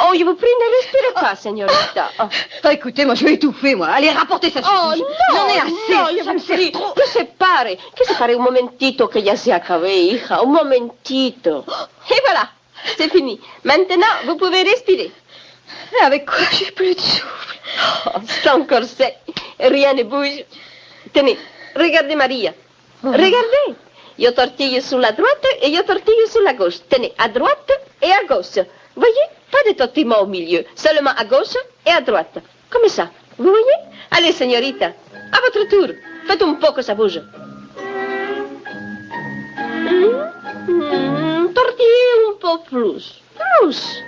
Oh, je vous prie, ne respirez pas, señorita. Oh. Oh, écoutez, moi je vais étouffer, moi. Allez, rapportez ça. Oh, J'en ai no, assez. no, yo Ça me vous prie, sert trop. que se pare un momentito que ya se acabé, hija, un momentito. Et voilà, c'est fini. Maintenant, vous pouvez respirer. Mais avec quoi j'ai plus de souffle? Oh, sans corset, rien ne bouge. Tenez, regardez Maria. Regardez. Yo tortille sur la droite et yo tortille sur la gauche. Tenez, à droite et à gauche. Voyez, pas de tortillement au milieu, seulement à gauche et à droite. Comme ça, vous voyez? Allez, señorita, à votre tour. Faites un peu que ça bouge. Tortillez un peu plus. Plus.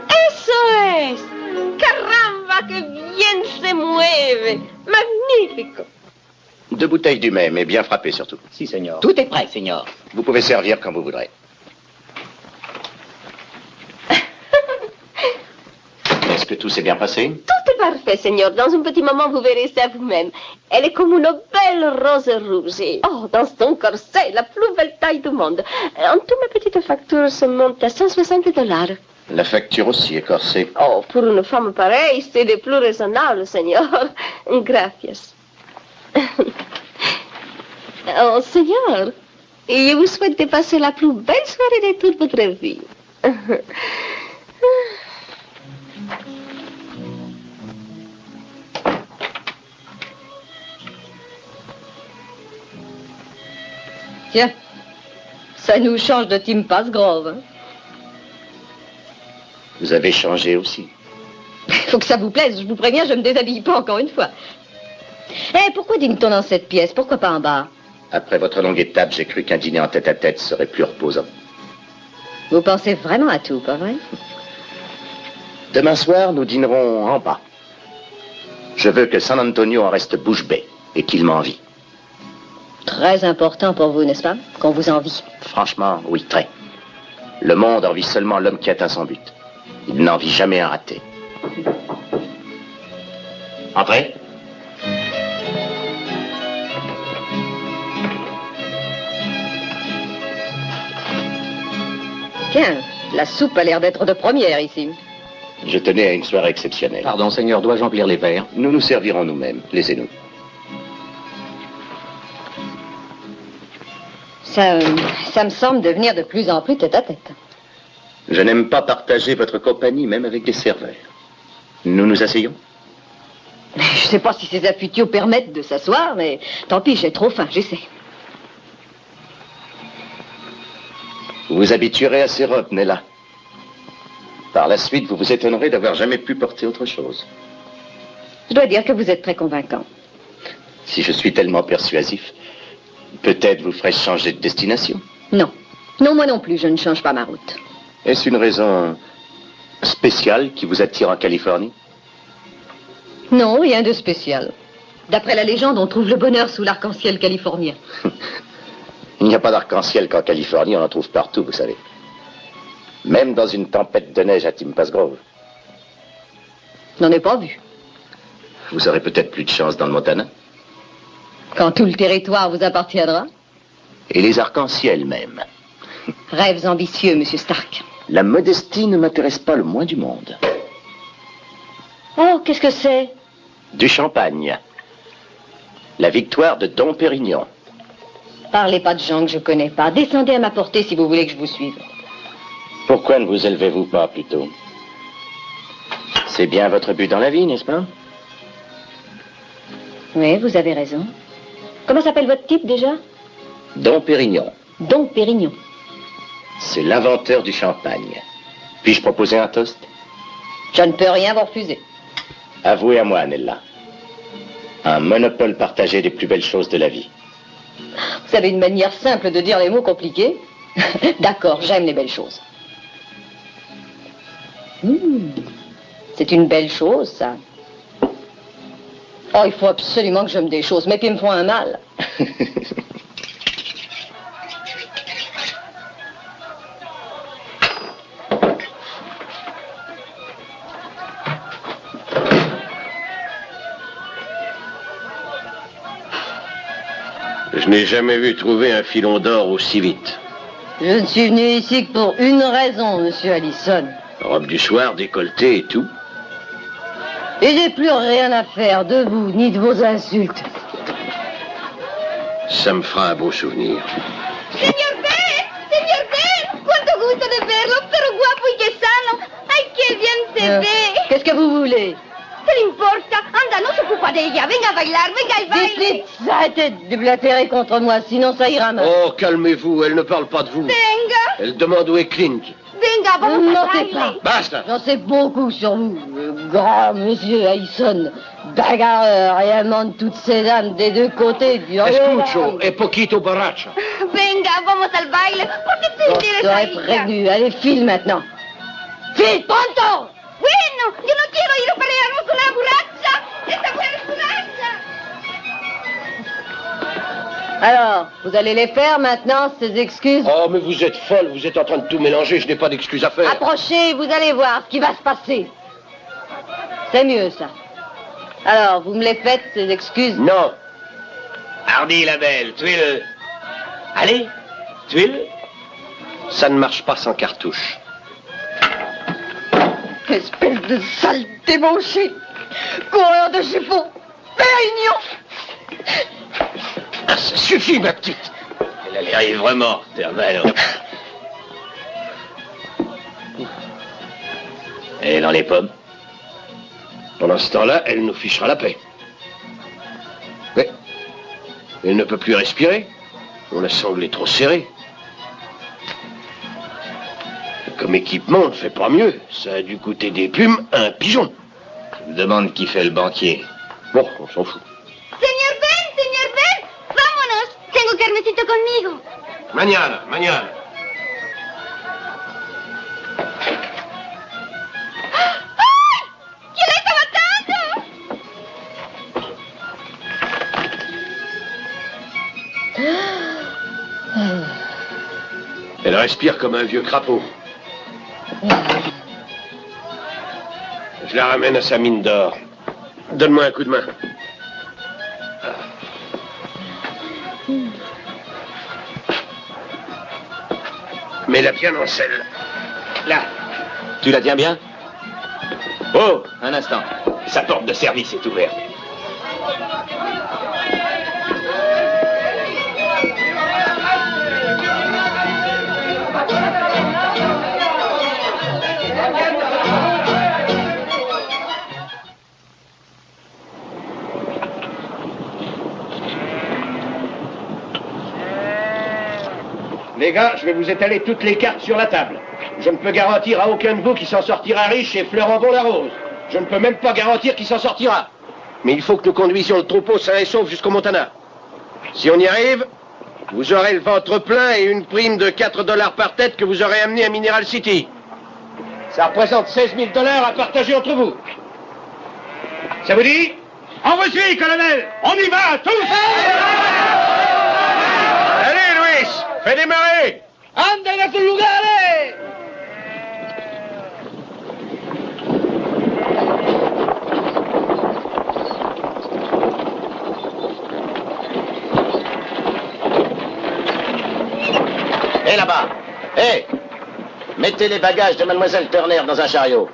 Eso es. Caramba, que bien se mueve. Magnifico. 2 bouteilles du même, et bien frappées surtout. Si, señor. Tout est prêt, Seigneur. Vous pouvez servir quand vous voudrez. Est-ce que tout s'est bien passé? Tout est parfait, Seigneur. Dans un petit moment, vous verrez ça vous-même. Elle est comme une belle rose rouge. Et, oh, dans son corset, la plus belle taille du monde. En tout, ma petite facture se monte à $160. La facture aussi est corsée. Oh, pour une femme pareille, c'est le plus raisonnable, Seigneur. Gracias. Oh, Seigneur, je vous souhaite de passer la plus belle soirée de toute votre vie. Tiens, ça nous change de Tim Pasgrove. Hein? Vous avez changé aussi. Faut que ça vous plaise, je vous préviens, je me déshabille pas encore une fois. Eh, pourquoi dîne-t-on dans cette pièce? Pourquoi pas en bas? Après votre longue étape, j'ai cru qu'un dîner en tête-à-tête serait plus reposant. Vous pensez vraiment à tout, pas vrai? Demain soir, nous dînerons en bas. Je veux que San Antonio en reste bouche bée et qu'il m'envie. Très important pour vous, n'est-ce pas? Qu'on vous envie. Franchement, oui, très. Le monde envie seulement l'homme qui atteint son but. Il n'envie jamais un raté. Entrez. Tiens, la soupe a l'air d'être de première ici. Je tenais à une soirée exceptionnelle. Pardon, Seigneur, dois-je remplir les verres? Nous nous servirons nous-mêmes. Laissez-nous. Ça me semble devenir de plus en plus tête-à-tête. Je n'aime pas partager votre compagnie, même avec des serveurs. Nous nous asseyons? Je sais pas si ces affûtiaux permettent de s'asseoir, mais tant pis, j'ai trop faim, j'essaie. Vous vous habituerez à ces robes, Nella. Par la suite, vous vous étonnerez d'avoir jamais pu porter autre chose. Je dois dire que vous êtes très convaincant. Si je suis tellement persuasif, peut-être vous ferai changer de destination. Non. Non, moi non plus, je ne change pas ma route. Est-ce une raison spéciale qui vous attire en Californie? Non, rien de spécial. D'après la légende, on trouve le bonheur sous l'arc-en-ciel californien. Il n'y a pas d'arc-en-ciel qu'en Californie, on en trouve partout, vous savez. Même dans une tempête de neige à Timpas Grove. Je n'en ai pas vu. Vous aurez peut-être plus de chance dans le Montana. Quand tout le territoire vous appartiendra. Et les arcs-en-ciel même. Rêves ambitieux, monsieur Stark. La modestie ne m'intéresse pas le moins du monde. Oh, qu'est-ce que c'est? Du champagne. La victoire de Dom Pérignon. Parlez pas de gens que je connais pas. Descendez à ma portée si vous voulez que je vous suive. Pourquoi ne vous élevez-vous pas plutôt? C'est bien votre but dans la vie, n'est-ce pas? Oui, vous avez raison. Comment s'appelle votre type déjà? Dom Pérignon. Dom Pérignon. C'est l'inventeur du champagne. Puis-je proposer un toast? Je ne peux rien vous refuser. Avouez à moi, Nella. Un monopole partagé des plus belles choses de la vie. Vous avez une manière simple de dire les mots compliqués. D'accord, j'aime les belles choses. C'est une belle chose, ça. Oh, il faut absolument que je me des choses. Mes pieds me font un mal. Je n'ai jamais vu trouver un filon d'or aussi vite. Je ne suis venu ici que pour une raison, monsieur Allison. Robe du soir, décolleté et tout. Et j'ai plus rien à faire de vous, ni de vos insultes. Ça me fera un beau souvenir. Señor Ben, cuánto gusto de verlo, pero guapo y que sano. Ay, qué bien se ve. Qu'est-ce que vous voulez? ¿Qué le importa? Anda, no se ocupa de ella. Venga a bailar, venga al Vite, baile. vite, arrêtez de blatérer contre moi, sinon ça ira mal. Oh, calmez-vous, elle ne parle pas de vous. Venga, Elle demande où est Clint. venga, Ne vamos me al mentez pas. baile. Basta. J'en sais beaucoup sur vous, grand monsieur Allison. Bagarreur et amant de toutes ces dames des deux côtés du Escucho, e poquito borracha. Venga, vamos al baile. ¿Por qué te Je interesa t'aurais ella? prévenu. Allez, file maintenant. File, pronto! Bueno, yo no quiero ir a pelearnos con una borracha. Esta mujer es borracha. Alors, vous allez les faire maintenant, ces excuses? Oh, mais vous êtes folle, vous êtes en train de tout mélanger, je n'ai pas d'excuses à faire. Approchez, vous allez voir ce qui va se passer. C'est mieux, ça. Alors, vous me les faites, ces excuses? Non. Hardy, la belle, tuez-le. Allez, tuez-le. Ça ne marche pas sans cartouche. Espèce de sale débauché! Coureur de chiffon! Pérignon! Ah, ça suffit, ma petite. Elle a l'air ivre-morte, Hermel. Et dans les pommes? Pendant ce temps-là, elle nous fichera la paix. Oui. Elle ne peut plus respirer. On la sangle est trop serrée. Comme équipement, on ne fait pas mieux. Ça a dû coûter des plumes à un pigeon. Je me demande qui fait le banquier. Bon, on s'en fout. Señor cafecito conmigo? Mañana, mañana. ¡Ay! ¿Quién la está matando? Elle respire comme un vieux crapaud. Je la ramène à sa mine d'or. Donne-moi un coup de main. Mets-la bien en selle. Là. Tu la tiens bien? Oh, Un instant. sa porte de service est ouverte. Les gars, je vais vous étaler toutes les cartes sur la table. Je ne peux garantir à aucun de vous qui s'en sortira riche et Fleurambon la Rose. Je ne peux même pas garantir qui s'en sortira. Mais il faut que nous conduisions le troupeau sain et sauf jusqu'au Montana. Si on y arrive, vous aurez le ventre plein et une prime de 4 $ par tête que vous aurez amené à Mineral City. Ça représente 16 000 $ à partager entre vous. Ça vous dit? En voici, colonel. On y va, tous. Allez, Louis, fais démarrer. Anden a sus lugares. Hé, là-bas! Hé! Mettez les bagages de Mademoiselle Turner dans un chariot.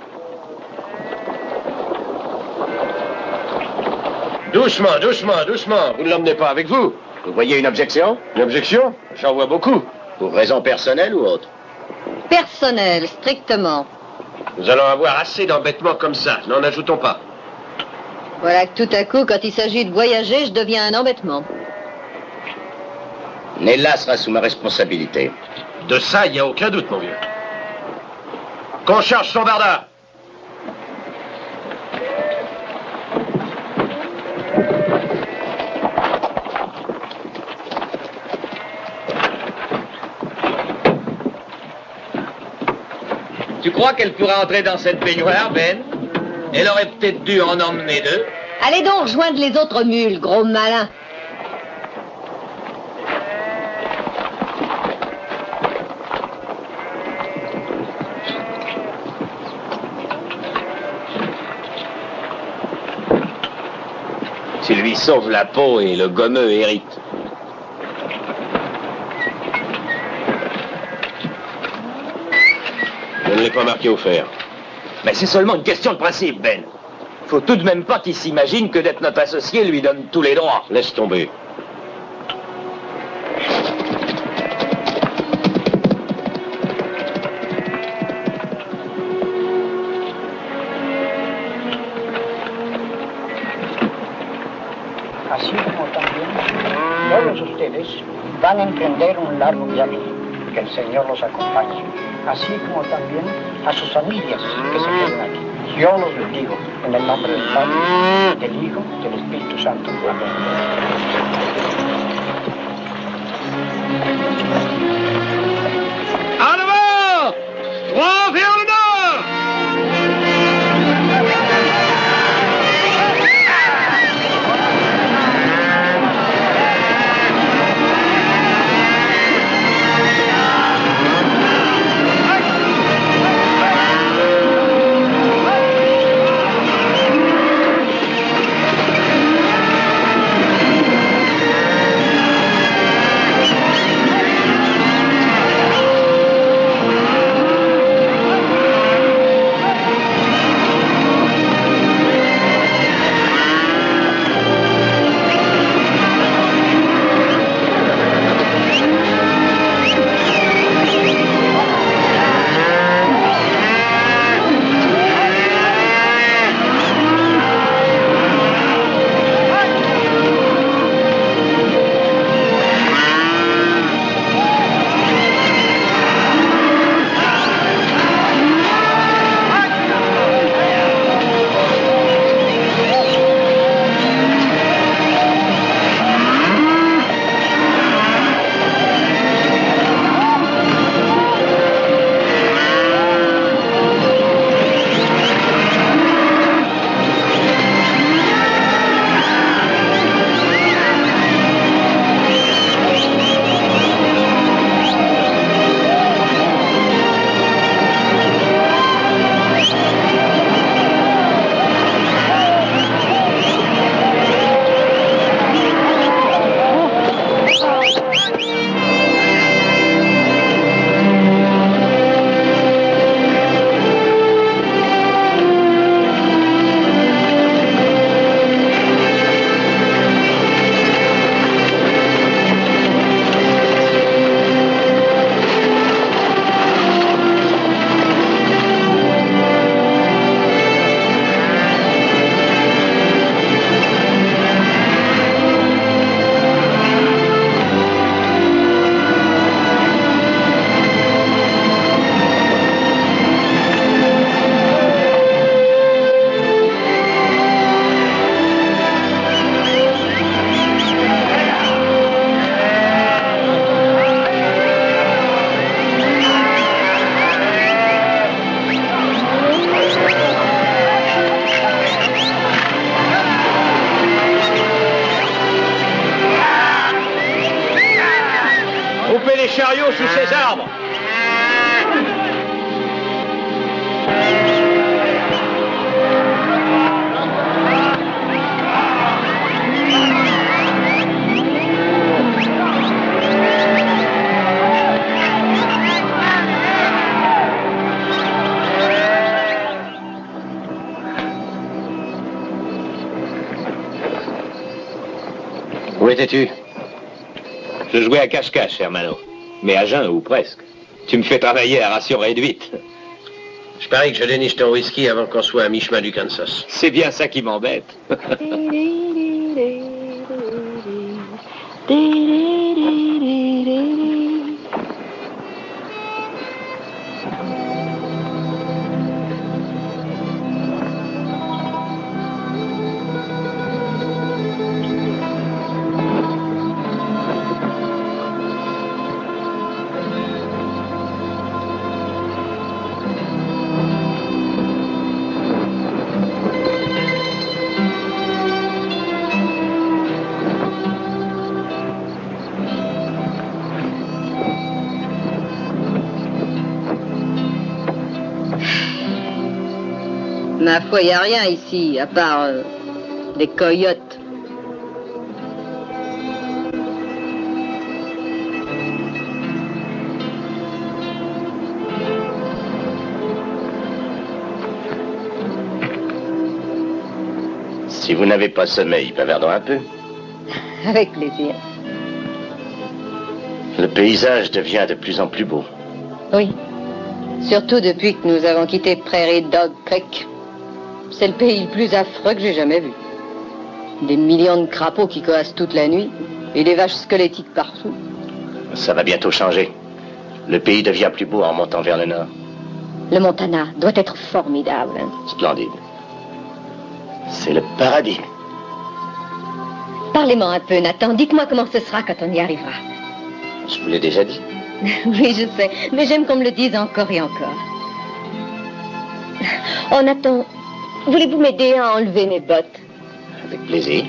Doucement, doucement, doucement. Vous ne l'emmenez pas avec vous. Vous voyez une objection? Une objection? J'en vois beaucoup. Pour raison personnelle ou autre? Personnel, strictement. Nous allons avoir assez d'embêtements comme ça. N'en ajoutons pas. Voilà que tout à coup, quand il s'agit de voyager, je deviens un embêtement. Nella sera sous ma responsabilité. De ça, il n'y a aucun doute, mon vieux. Qu'on charge son barda. Tu crois qu'elle pourrait entrer dans cette baignoire, Ben? Elle aurait peut-être dû en emmener deux. Allez donc rejoindre les autres mules, gros malin. S'il lui sauve la peau et le gommeux hérite. Je ne l'ai pas marqué au fer. Mais c'est seulement une question de principe, Ben. Faut tout de même pas qu'il s'imagine que d'être notre associé lui donne tous les droits. Laisse tomber. Así como también todos ustedes van a emprender un largo viaje. Que el Señor los acompañe. Así como también a sus familias que se queden aquí. Yo los bendigo en el nombre del Padre, del Hijo y del Espíritu Santo. Amén. En avant! 3 vers le nord! Mettez les chariots sous ces arbres. Où étais-tu? Je jouais à cache-cache, Hermano. Mais à jeun, ou presque. Tu me fais travailler à ration réduite. Je parie que je déniche ton whisky avant qu'on soit à mi-chemin du Kansas. C'est bien ça qui m'embête. Ma foi, il n'y a rien ici, à part des coyotes. Si vous n'avez pas sommeil, bavardons un peu. Avec plaisir. Le paysage devient de plus en plus beau. Oui. Surtout depuis que nous avons quitté Prairie Dog Creek. C'est le pays le plus affreux que j'ai jamais vu. Des millions de crapauds qui coassent toute la nuit et des vaches squelettiques partout. Ça va bientôt changer. Le pays devient plus beau en montant vers le nord. Le Montana doit être formidable. Splendide. C'est le paradis. Parlez-moi un peu, Nathan. Dites-moi comment ce sera quand on y arrivera. Je vous l'ai déjà dit. Oui, je sais. Mais j'aime qu'on me le dise encore et encore. Oh, Nathan, voulez-vous m'aider à enlever mes bottes? Avec plaisir.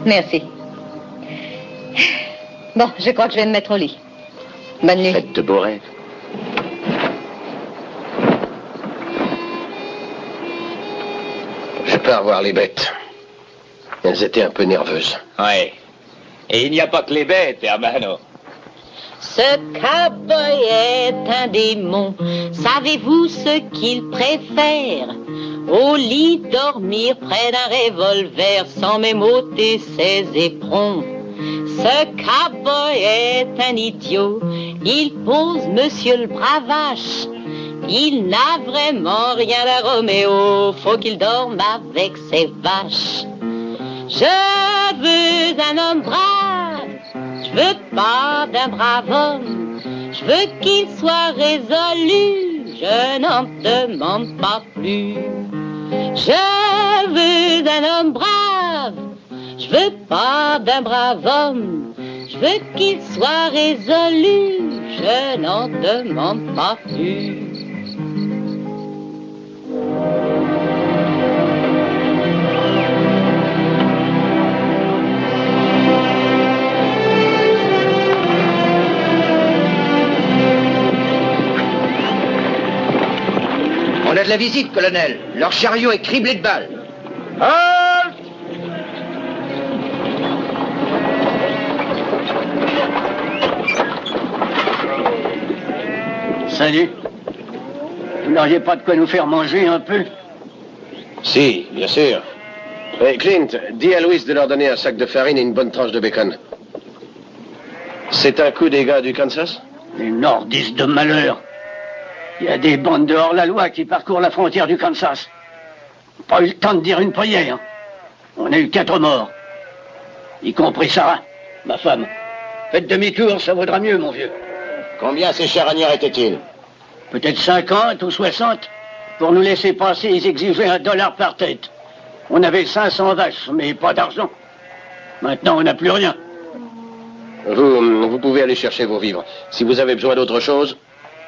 Merci. Bon, je crois que je vais me mettre au lit. Bonne nuit. Faites de beaux rêves. Je pars voir les bêtes. Elles étaient un peu nerveuses. Ouais. Et il n'y a pas que les bêtes, Hermano. Ce cowboy est un démon. Savez-vous ce qu'il préfère? Au lit dormir près d'un revolver sans même ôter ses éperons. Ce cowboy est un idiot. Il pose monsieur le bravache. Il n'a vraiment rien à Roméo. Faut qu'il dorme avec ses vaches. Je veux un homme brave. Je veux pas d'un brave homme. Je veux qu'il soit résolu. Je n'en demande pas plus. Je veux un homme brave. Je veux pas d'un brave homme. Je veux qu'il soit résolu. Je n'en demande pas plus. On a de la visite, colonel. Leur chariot est criblé de balles. Halt! Salut. Vous n'auriez pas de quoi nous faire manger un peu? Si, bien sûr. Hey, Clint, dis à Louis de leur donner un sac de farine et une bonne tranche de bacon. C'est un coup des gars du Kansas? Les nordistes de malheur. Il y a des bandes de hors-la-loi qui parcourent la frontière du Kansas. Pas eu le temps de dire une prière. On a eu 4 morts. Y compris Sarah, ma femme. Faites demi-tour, ça vaudra mieux, mon vieux. Combien ces charanières étaient-ils? Peut-être 50 ou 60. Pour nous laisser passer, ils exigeaient $1 par tête. On avait 500 vaches, mais pas d'argent. Maintenant, on n'a plus rien. Vous pouvez aller chercher vos vivres. Si vous avez besoin d'autre chose...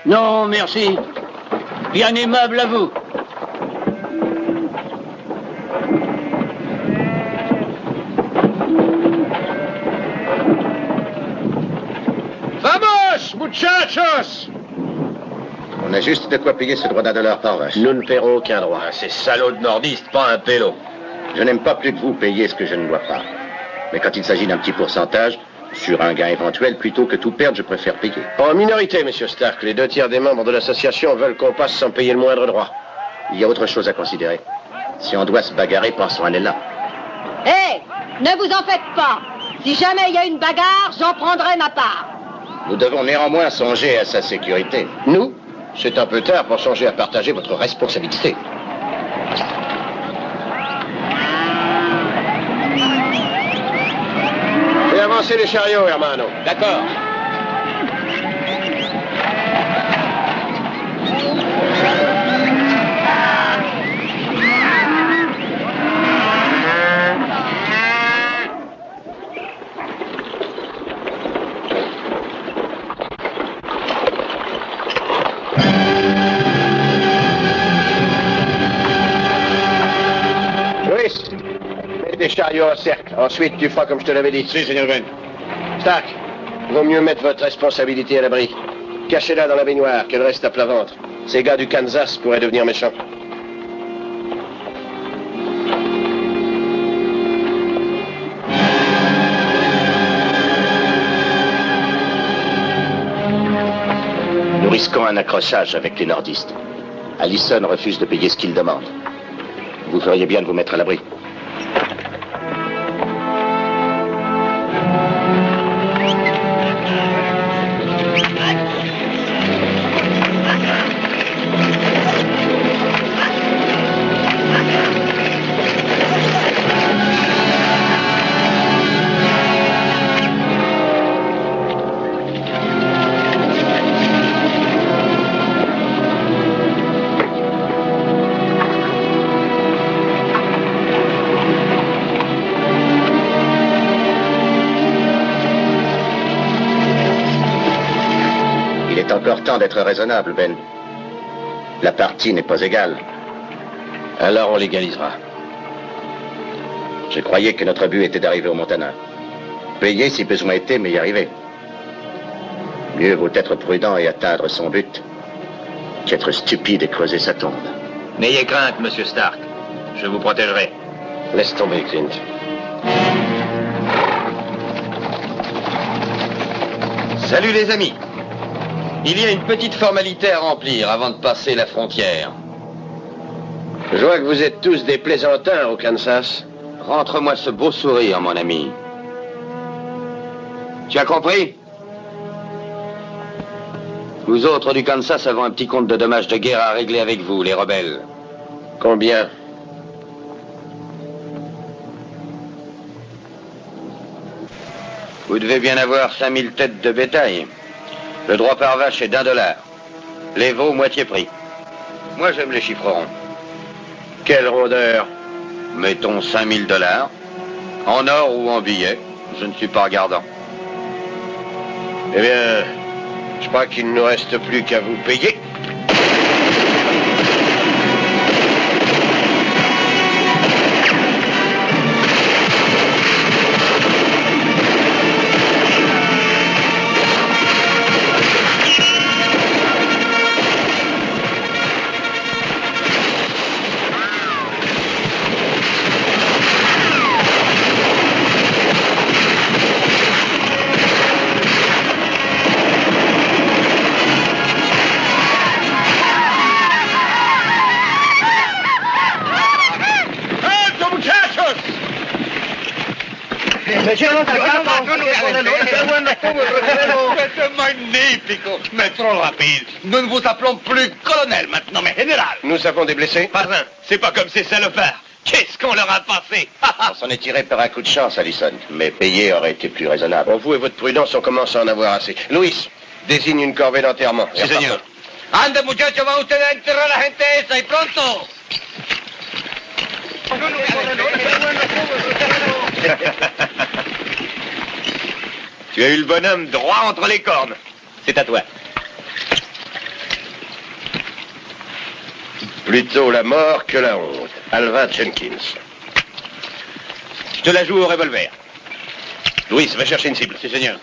Non, merci. Bien aimable à vous. Vamos, muchachos! On a juste de quoi payer ce droit d'un dollar par vache. Nous ne paierons aucun droit. Ces salauds de nordistes, pas un pélo. Je n'aime pas plus que vous payer ce que je ne dois pas. Mais quand il s'agit d'un petit pourcentage, sur un gain éventuel, plutôt que tout perdre, je préfère payer. En minorité, monsieur Stark. Les 2 tiers des membres de l'association veulent qu'on passe sans payer le moindre droit. Il y a autre chose à considérer. Si on doit se bagarrer, pensons à Nella. Hé, ne vous en faites pas. Si jamais il y a une bagarre, j'en prendrai ma part. Nous devons néanmoins songer à sa sécurité. Nous? C'est un peu tard pour songer à partager votre responsabilité. Fais avancer les chariots, hermano. D'accord. Mets des chariots en cercle. Ensuite, tu feras comme je te l'avais dit. Si, Seigneur Ben. Stark, vaut mieux mettre votre responsabilité à l'abri. Cachez-la dans la baignoire, qu'elle reste à plat ventre. Ces gars du Kansas pourraient devenir méchants. Nous risquons un accrochage avec les nordistes. Allison refuse de payer ce qu'il demande. Vous feriez bien de vous mettre à l'abri. Il est encore temps d'être raisonnable, Ben. La partie n'est pas égale. Alors on légalisera. Je croyais que notre but était d'arriver au Montana. Payer si besoin était, mais y arriver. Mieux vaut être prudent et atteindre son but qu'être stupide et creuser sa tombe. N'ayez crainte, monsieur Stark. Je vous protégerai. Laisse tomber, Clint. Salut les amis. Il y a une petite formalité à remplir avant de passer la frontière. Je vois que vous êtes tous des plaisantins au Kansas. Rentre-moi ce beau sourire, mon ami. Tu as compris? Nous autres du Kansas avons un petit compte de dommages de guerre à régler avec vous, les rebelles. Combien? Vous devez bien avoir 5000 têtes de bétail. Le droit par vache est d'$1. Les veaux, moitié prix. Moi, j'aime les chiffres ronds. Quelle rondeur! Mettons $5000. En or ou en billets. Je ne suis pas regardant. Eh bien, je crois qu'il ne nous reste plus qu'à vous payer. C'est magnifico, mais trop rapide. Nous ne vous appelons plus colonel maintenant, mais général. Nous avons des blessés? Pas un. C'est pas comme ces salopards. Qu'est-ce qu'on leur a passé? On s'en est tiré par un coup de chance, Allison. Mais payer aurait été plus raisonnable. Bon, vous et votre prudence, on commence à en avoir assez. Louis, désigne une corvée d'enterrement. Sí, señor. Ande, muchachos, va usted a enterrar a la gente esa y pronto. Tu as eu le bonhomme droit entre les cornes. C'est à toi. Plutôt la mort que la honte. Alva Jenkins. Je te la joue au revolver. Louis, va chercher une cible. Si, seigneur.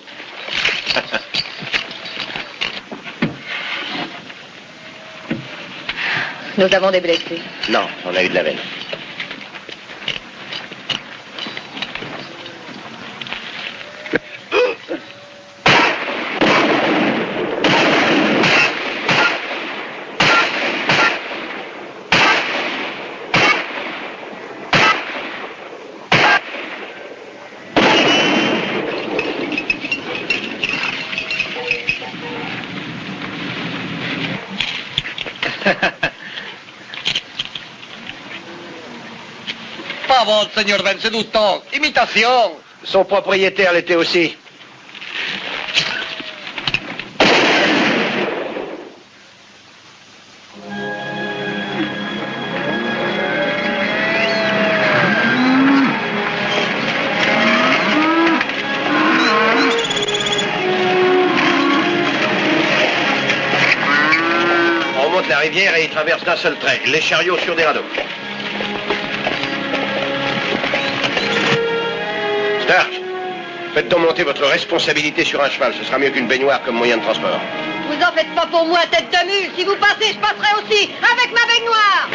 Nous avons des blessés. Non, on a eu de la veine. Pas bon, Seigneur Ben, c'est tout temps. Imitation. Son propriétaire l'était aussi. On remonte la rivière et il traverse d'un seul trait, les chariots sur des radeaux. Stark, faites donc monter votre responsabilité sur un cheval. Ce sera mieux qu'une baignoire comme moyen de transport. Vous en faites pas pour moi, tête de mule. Si vous passez, je passerai aussi, avec ma baignoire.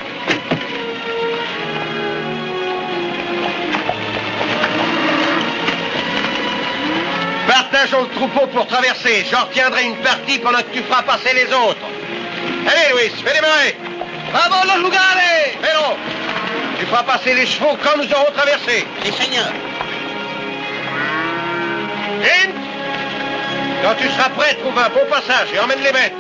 Partageons le troupeau pour traverser. J'en retiendrai une partie pendant que tu feras passer les autres. Allez, Louis, fais démarrer. Vamos los lugares. Pedro, tu feras passer les chevaux quand nous aurons traversé. Si, seigneur. Clint, quand tu seras prêt, trouve un bon passage et emmène les bêtes.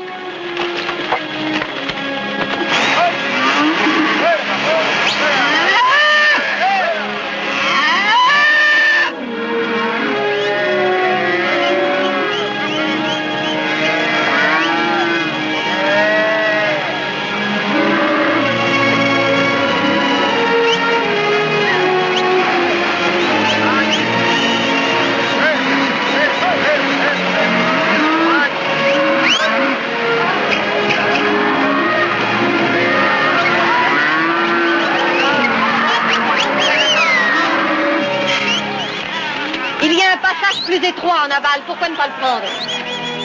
Il y a un passage plus étroit en aval. Pourquoi ne pas le prendre?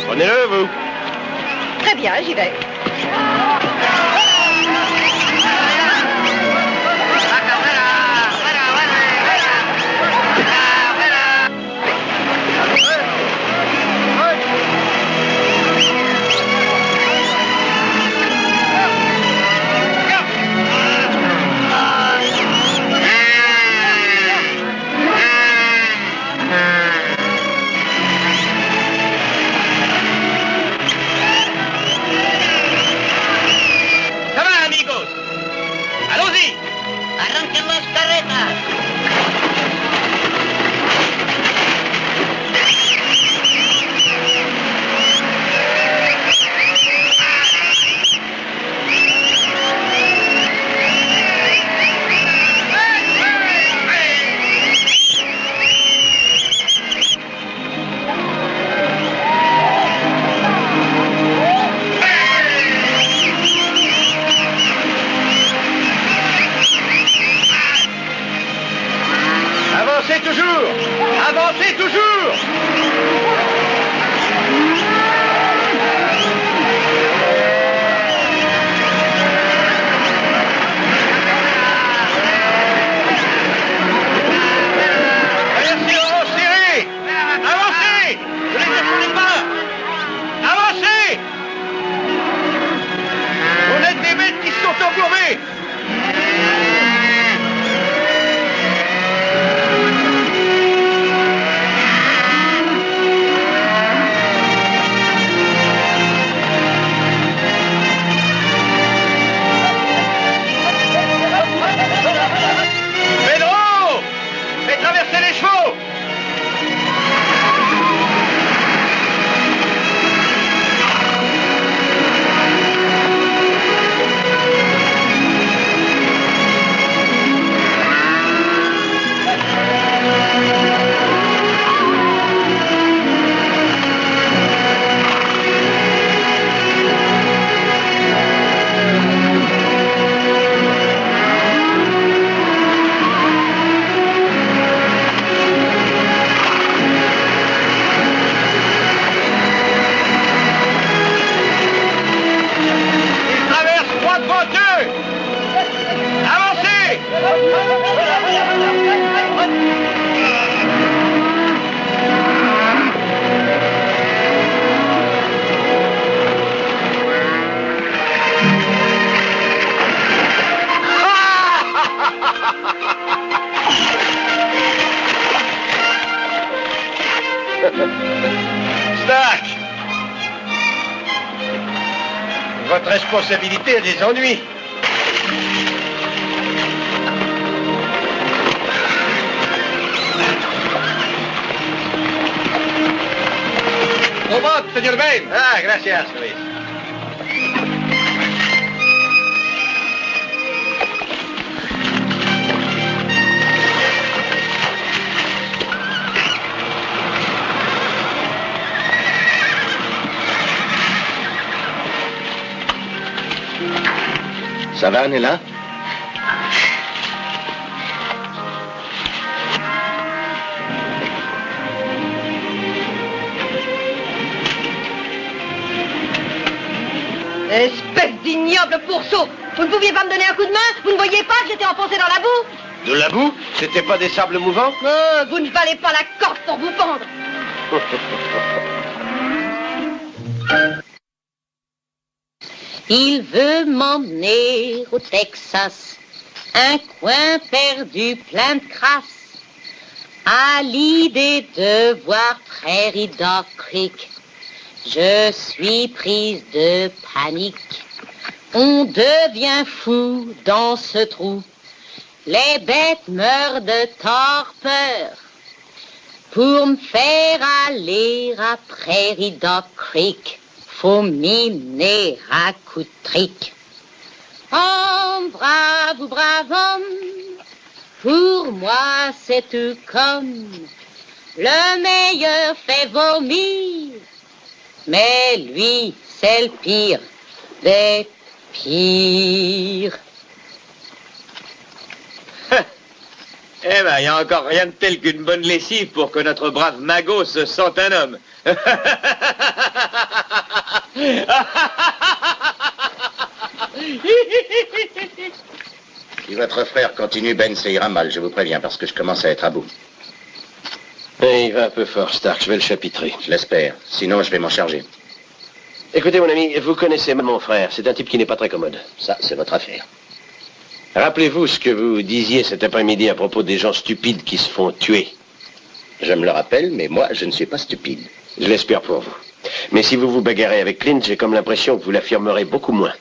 Prenez-le, vous. Très bien, j'y vais. Avancez toujours! Avancez toujours! Merci, avancez! Avancez! Ne les détournez pas! Avancez! On a des bêtes qui se sont embourbées! Stark! Votre responsabilité a des ennuis. Au bot, señor Ben. Ah, gracias, Luis. Ça va, Nella? Espèce d'ignoble pourceau! Vous ne pouviez pas me donner un coup de main? Vous ne voyez pas que j'étais enfoncé dans la boue? De la boue? C'était pas des sables mouvants? Vous ne valez pas la corde pour vous pendre! Il veut m'emmener au Texas, un coin perdu plein de crasse. À l'idée de voir Prairie Dog Creek, je suis prise de panique. On devient fou dans ce trou. Les bêtes meurent de torpeur. Pour me faire aller à Prairie Dog Creek, faut m'y mener à coup de trick. Oh, brave ou brave homme, pour moi c'est tout comme le meilleur fait vomir, mais lui c'est le pire des pires. Eh ben, il n'y a encore rien de tel qu'une bonne lessive pour que notre brave magot se sente un homme. Si votre frère continue, Ben, ça ira mal, je vous préviens, parce que je commence à être à bout. Il va un peu fort, Stark, je vais le chapitrer. Je l'espère, sinon je vais m'en charger. Écoutez, mon ami, vous connaissez mon frère, c'est un type qui n'est pas très commode. Ça, c'est votre affaire. Rappelez-vous ce que vous disiez cet après-midi à propos des gens stupides qui se font tuer. Je me le rappelle, mais moi, je ne suis pas stupide. Je l'espère pour vous. Mais si vous vous bagarrez avec Clint, j'ai comme l'impression que vous l'affirmerez beaucoup moins.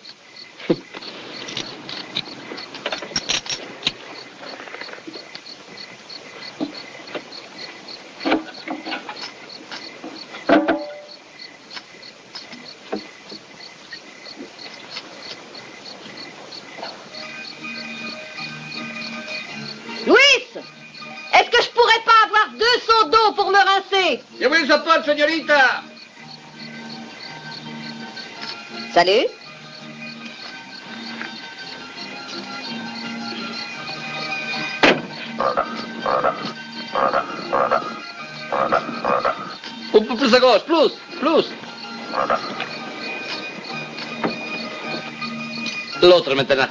Est-ce que je pourrais pas avoir 2 seaux d'eau pour me rincer? Je vous le apporte, señorita. Salut. Un peu plus à gauche, plus. L'autre maintenant.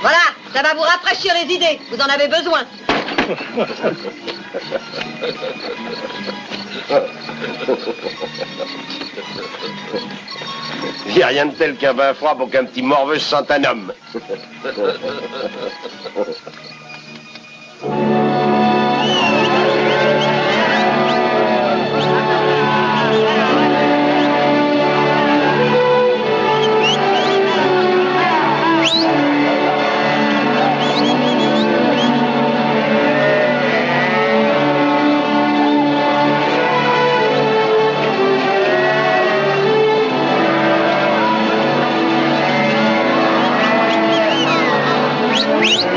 Voilà, ça va vous rafraîchir les idées. Vous en avez besoin. Il n'y a rien de tel qu'un bain froid pour qu'un petit morveux se sente un homme. Oui.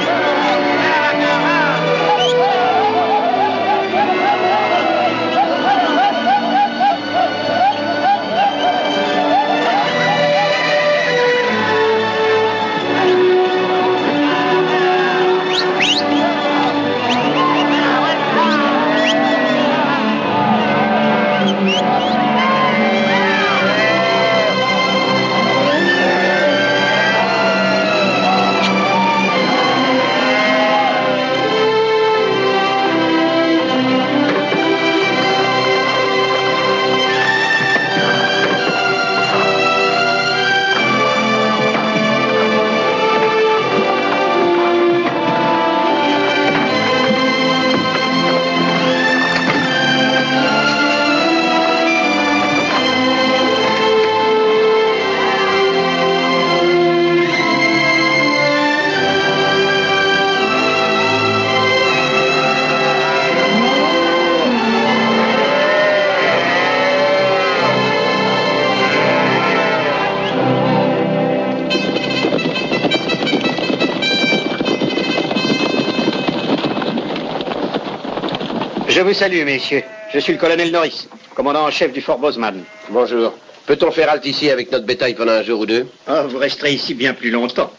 Je vous salue, messieurs. Je suis le colonel Norris, commandant en chef du fort Bozeman. Bonjour. Peut-on faire halte ici avec notre bétail pendant un jour ou deux? Ah, vous resterez ici bien plus longtemps.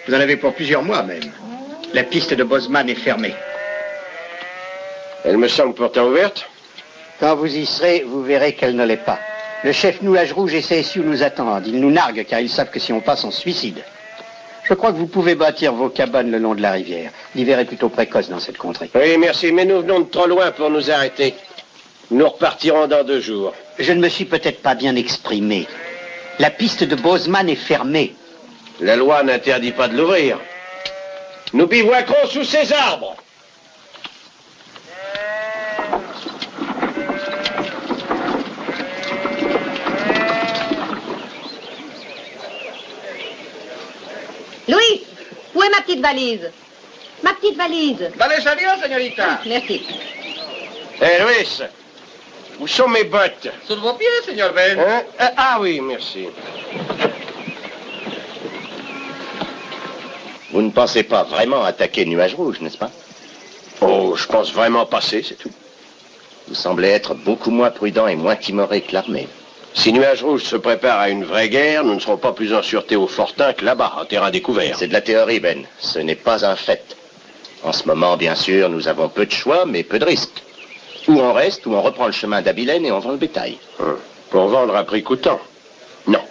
Vous en avez pour plusieurs mois même. La piste de Bozeman est fermée. Elle me semble pourtant ouverte. Quand vous y serez, vous verrez qu'elle ne l'est pas. Le chef Nuage Rouge et ses SU nous attendent. Ils nous narguent car ils savent que si on passe, on se suicide. Je crois que vous pouvez bâtir vos cabanes le long de la rivière. L'hiver est plutôt précoce dans cette contrée. Oui, merci, mais nous venons de trop loin pour nous arrêter. Nous repartirons dans 2 jours. Je ne me suis peut-être pas bien exprimé. La piste de Bozeman est fermée. La loi n'interdit pas de l'ouvrir. Nous bivouaquerons sous ces arbres. Louis, où est ma petite valise? Ma petite valise. Dale salió, señorita. Ah, merci. Hé, Louis, où sont mes bottes? Sur vos pieds, señor Ben. Hein? Ah oui, merci. Vous ne pensez pas vraiment attaquer Nuage Rouge, n'est-ce pas? Oh, je pense vraiment passer, c'est tout. Vous semblez être beaucoup moins prudent et moins timoré que l'armée. Si Nuage Rouge se prépare à une vraie guerre, nous ne serons pas plus en sûreté au Fortin que là-bas, en terrain découvert. C'est de la théorie, Ben. Ce n'est pas un fait. En ce moment, bien sûr, nous avons peu de choix, mais peu de risques. Ou on reste, ou on reprend le chemin d'Abilène et on vend le bétail. Pour vendre à prix coûtant? Non.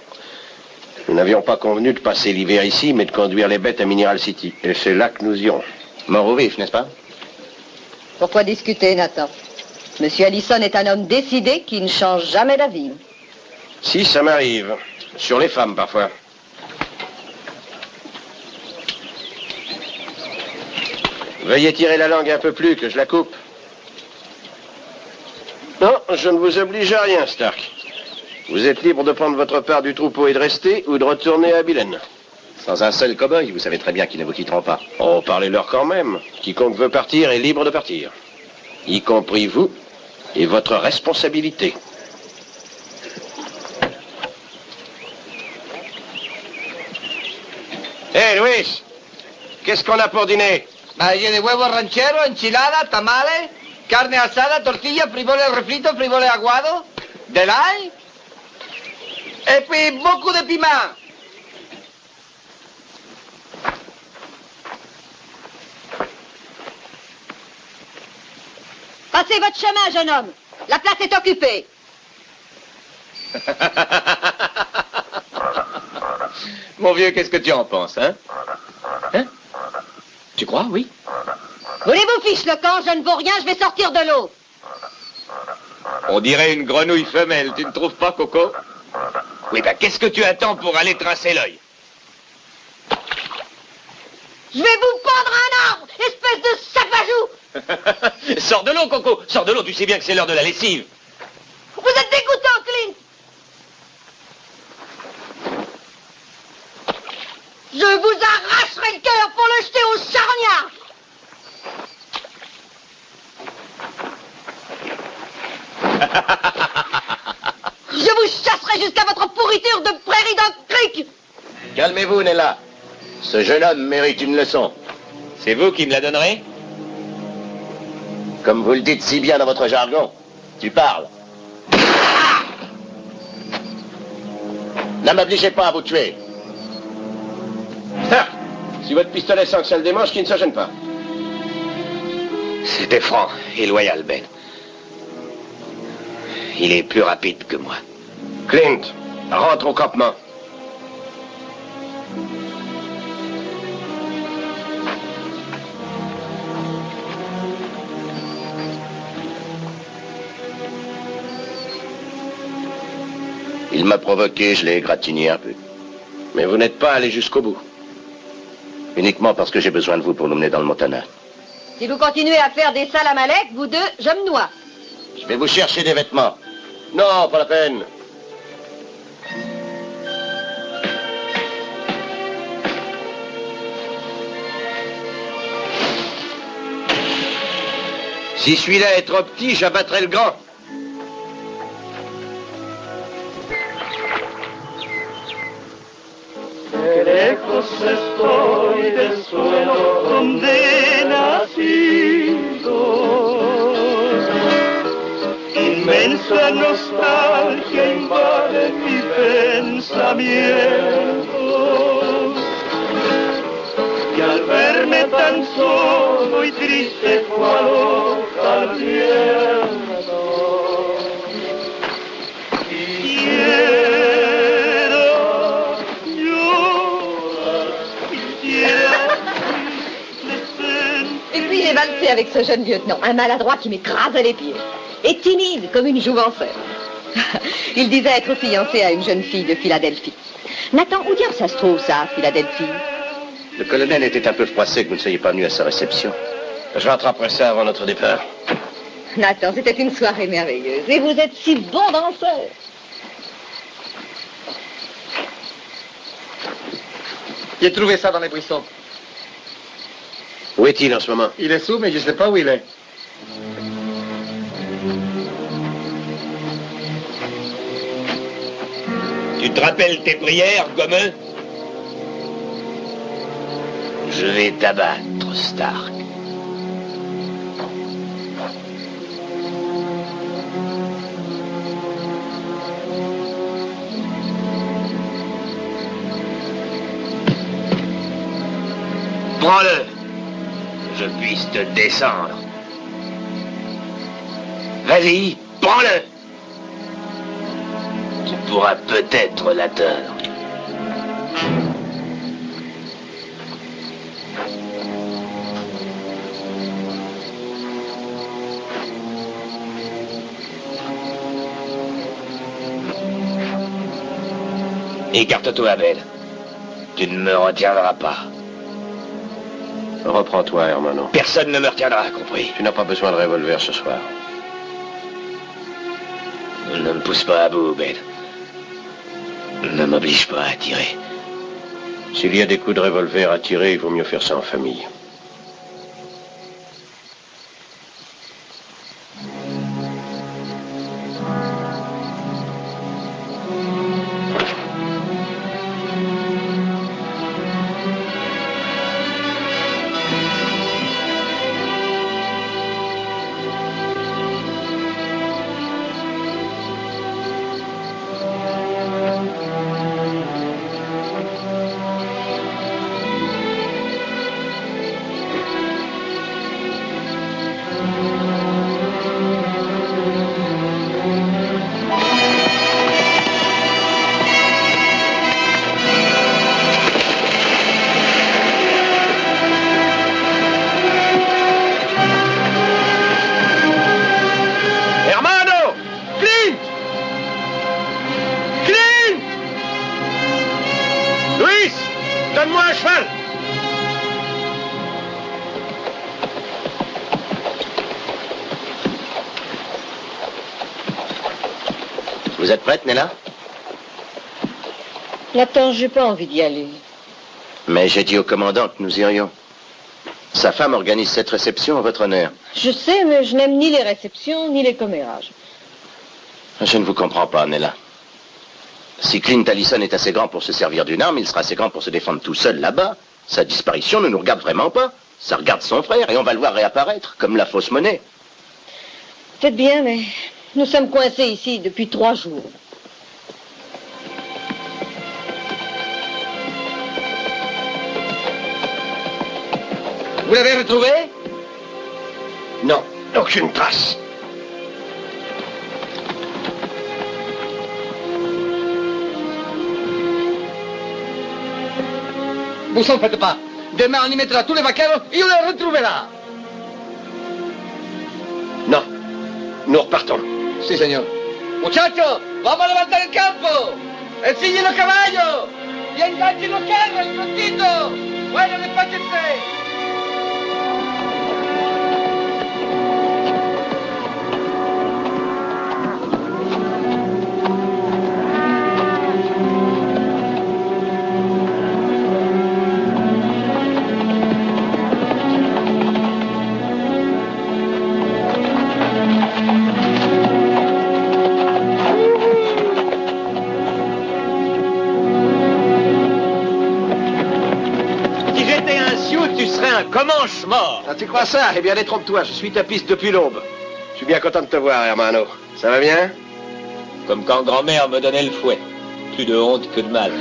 Nous n'avions pas convenu de passer l'hiver ici, mais de conduire les bêtes à Mineral City. Et c'est là que nous irons. Mort ou vif, n'est-ce pas? Pourquoi discuter, Nathan? Monsieur Allison est un homme décidé qui ne change jamais d'avis. Si, ça m'arrive. Sur les femmes, parfois. Veuillez tirer la langue un peu plus, que je la coupe. Non, je ne vous oblige à rien, Stark. Vous êtes libre de prendre votre part du troupeau et de rester, ou de retourner à Abilène. Sans un seul cow-boy, vous savez très bien qu'ils ne vous quitteront pas. Oh, parlez-leur quand même. Quiconque veut partir est libre de partir. Y compris vous et votre responsabilité. Hé, Luis, qu'est-ce qu'on a pour dîner? Hay de huevos ranchero, enchilada, tamales, carne asada, tortilla, frijoles refritos, frijoles aguados, de l'ail, et puis beaucoup de piment. Passez votre chemin, jeune homme. La place est occupée. Mon vieux, qu'est-ce que tu en penses, hein? Hein? Tu crois, oui? Voulez-vous fiche le camp? Je ne vaux rien, je vais sortir de l'eau. On dirait une grenouille femelle, tu ne trouves pas, Coco? Oui, ben qu'est-ce que tu attends pour aller tracer l'œil? Je vais vous pendre un arbre, espèce de sapajou! Sors de l'eau, Coco! Sors de l'eau, tu sais bien que c'est l'heure de la lessive. Vous êtes dégoûtant, Clint! Je vous arracherai le cœur pour le jeter au charognard! Je vous chasserai jusqu'à votre pourriture de prairie d'Oak Creek! Calmez-vous, Nella. Ce jeune homme mérite une leçon. C'est vous qui me la donnerez? Comme vous le dites si bien dans votre jargon, tu parles. Ne m'obligez pas à vous tuer. Stark, si votre pistolet sent que ça le démange, qu'il ne se gêne pas. C'était franc et loyal, Ben. Il est plus rapide que moi. Clint, rentre au campement. Il m'a provoqué, je l'ai égratigné un peu. Mais vous n'êtes pas allé jusqu'au bout. Uniquement parce que j'ai besoin de vous pour nous mener dans le Montana. Si vous continuez à faire des sales à Malek, vous deux, je me noie. Je vais vous chercher des vêtements. Non, pas la peine. Si celui-là est trop petit, j'abattrai le grand. Qué lejos estoy del suelo donde he nacido. Dulce nostalgia invade mi pensamiento. Y al verme tan solo y triste cual al viento, quiero llorar, quisiera. Et puis j'ai valsé avec ce jeune lieutenant, un maladroit qui m'écrasait les pieds. Et timide, comme une jouvencelle. Il disait être fiancé à une jeune fille de Philadelphie. Nathan, où diable ça se trouve, ça, Philadelphie? Le colonel était un peu froissé que vous ne soyez pas venu à sa réception. Je rattraperai ça avant notre départ. Nathan, c'était une soirée merveilleuse. Et vous êtes si bon danseur. J'ai trouvé ça dans les buissons. Où est-il en ce moment? Il est sous, mais je ne sais pas où il est. Tu te rappelles tes prières, gommeux? Je vais t'abattre, Stark. Prends-le, que je puisse te descendre. Vas-y, prends-le. Tu pourras peut-être l'atteindre. Écarte-toi, Abel. Tu ne me retiendras pas. Reprends-toi, Hermano. Personne ne me retiendra, compris? Tu n'as pas besoin de revolver ce soir. Ne me pousse pas à bout, Ben. Ne m'oblige pas à tirer. S'il y a des coups de revolver à tirer, il vaut mieux faire ça en famille. Vous êtes prête, Nella? Nathan, j'ai pas envie d'y aller. Mais j'ai dit au commandant que nous irions. Sa femme organise cette réception en votre honneur. Je sais, mais je n'aime ni les réceptions, ni les commérages. Je ne vous comprends pas, Nella. Si Clint Allison est assez grand pour se servir d'une arme, il sera assez grand pour se défendre tout seul là-bas. Sa disparition ne nous regarde vraiment pas. Ça regarde son frère et on va le voir réapparaître, comme la fausse monnaie. Peut-être bien, mais nous sommes coincés ici depuis 3 jours. Vous l'avez retrouvé? Non, aucune trace. Vous en faites pas. Demain, on y mettra tous les vaqueros et on les retrouvera. Non, nous repartons. Sí, señor. Muchachos, vamos a levantar el campo. Ensillen los caballos. Y enganchen los carros, y prontito. Bueno, despáchense. Tu serais un Comanche mort. Ah, tu crois ça? Eh bien, détrompe-toi, je suis tapiste depuis l'aube. suis bien content de te voir, hermano. Ça va bien? Comme quand grand-mère me donnait le fouet. Plus de honte que de mal.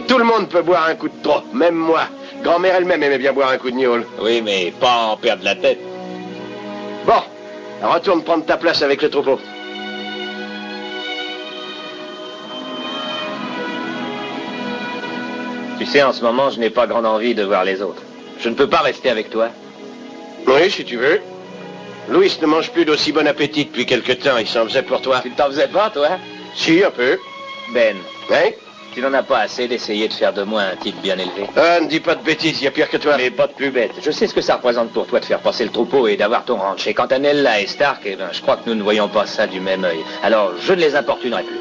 Tout le monde peut boire un coup de trop, même moi. Grand-mère elle-même aimait bien boire un coup de gnôle. Oui, mais pas en perdre la tête. Bon, retourne prendre ta place avec le troupeau. Tu sais, en ce moment, je n'ai pas grande envie de voir les autres. Je ne peux pas rester avec toi. Oui, si tu veux. Louis ne mange plus d'aussi bon appétit depuis quelque temps. Il s'en faisait pour toi. Tu ne t'en faisais pas, toi? Si, un peu. Ben. Hein? Tu n'en as pas assez d'essayer de faire de moi un type bien élevé. Ah, ne dis pas de bêtises, il y a pire que toi. Mais pas de plus bête. Je sais ce que ça représente pour toi de faire passer le troupeau et d'avoir ton ranch. Et quant à Nella et Stark, eh ben, je crois que nous ne voyons pas ça du même œil. Alors, je ne les importunerai plus.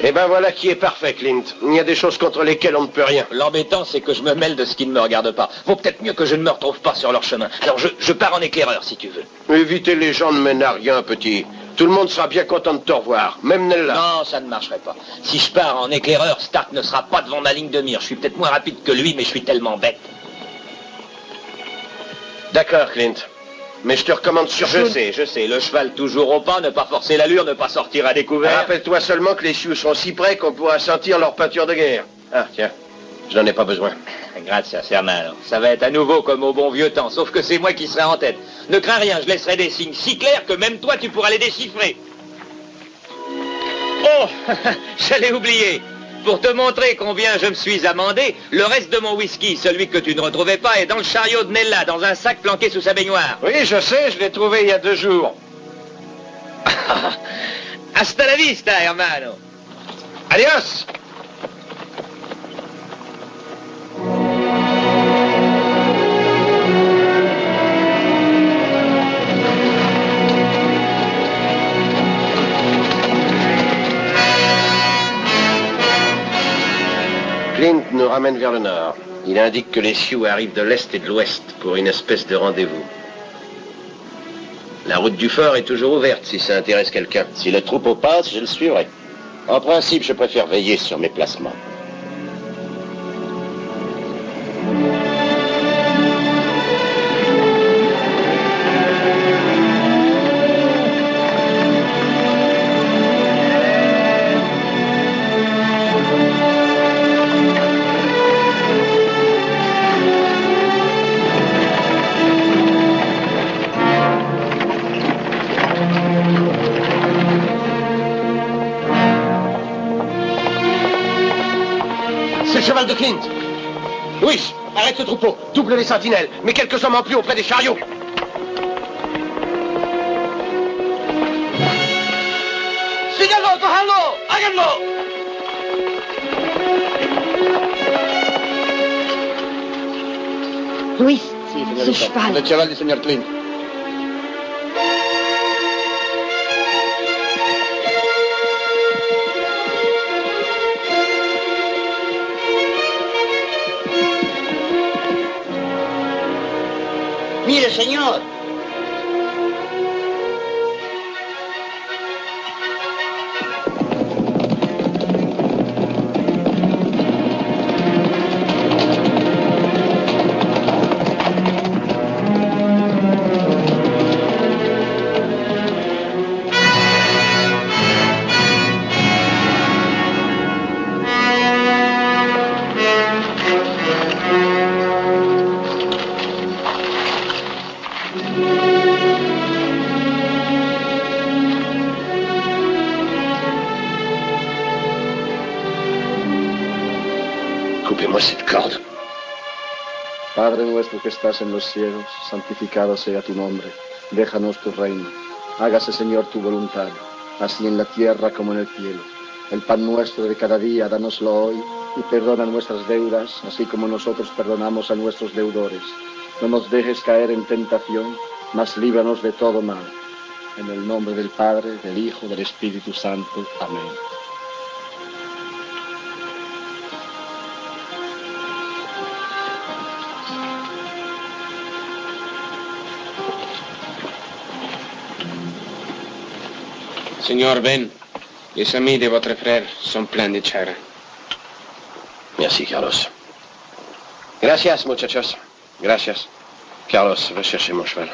Eh ben voilà qui est parfait, Clint. Il y a des choses contre lesquelles on ne peut rien. L'embêtant, c'est que je me mêle de ce qui ne me regarde pas. Vaut peut-être mieux que je ne me retrouve pas sur leur chemin. Alors, je pars en éclaireur, si tu veux. Éviter les gens ne mène à rien, petit. Tout le monde sera bien content de te revoir, même Nella. Non, ça ne marcherait pas. Si je pars en éclaireur, Stark ne sera pas devant ma ligne de mire. Je suis peut-être moins rapide que lui, mais je suis tellement bête. D'accord, Clint. Mais je te recommande surtout... Je sais. Le cheval toujours au pas, ne pas forcer l'allure, ne pas sortir à découvert. Rappelle-toi seulement que les Sioux sont si près qu'on pourra sentir leur peinture de guerre. Ah, tiens, je n'en ai pas besoin. Grazie, hermano. Ça va être à nouveau comme au bon vieux temps, sauf que c'est moi qui serai en tête. Ne crains rien, je laisserai des signes si clairs que même toi, tu pourras les déchiffrer. Oh, j'allais oublier. Pour te montrer combien je me suis amendé, le reste de mon whisky, celui que tu ne retrouvais pas, est dans le chariot de Nella, dans un sac planqué sous sa baignoire. Oui, je sais, je l'ai trouvé il y a 2 jours. Hasta la vista, hermano. Adios! Clint nous ramène vers le nord. Il indique que les Sioux arrivent de l'est et de l'ouest pour une espèce de rendez-vous. La route du fort est toujours ouverte si ça intéresse quelqu'un. Si le troupeau passe, je le suivrai. En principe, je préfère veiller sur mes placements. C'est le cheval de Clint. Louis, arrête ce troupeau. Double les sentinelles. Mets quelques hommes en plus auprès des chariots. ¡Síganlo, cójanlo! ¡Háganlo! Luis, ce cheval. Le cheval du señor Clint. Mire, señor. Coupez-moi cette corde. Padre nuestro que estás en los cielos, santificado sea tu nombre. Déjanos tu reino. Hágase, Señor, tu voluntad, así en la tierra como en el cielo. El pan nuestro de cada día, dánoslo hoy, y perdona nuestras deudas, así como nosotros perdonamos a nuestros deudores. No nos dejes caer en tentación, mas líbranos de todo mal. En el nombre del Padre, del Hijo, del Espíritu Santo. Amén. Seigneur Ben, les amis de votre frère sont pleins de chagrin. Merci, Carlos. Gracias, muchachos. Gracias. Carlos, va chercher mon cheval.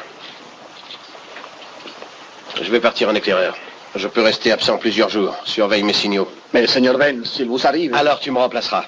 Je vais partir en éclaireur. Je peux rester absent plusieurs jours. Surveille mes signaux. Mais, Seigneur Ben, s'il vous arrive... Alors tu me remplaceras.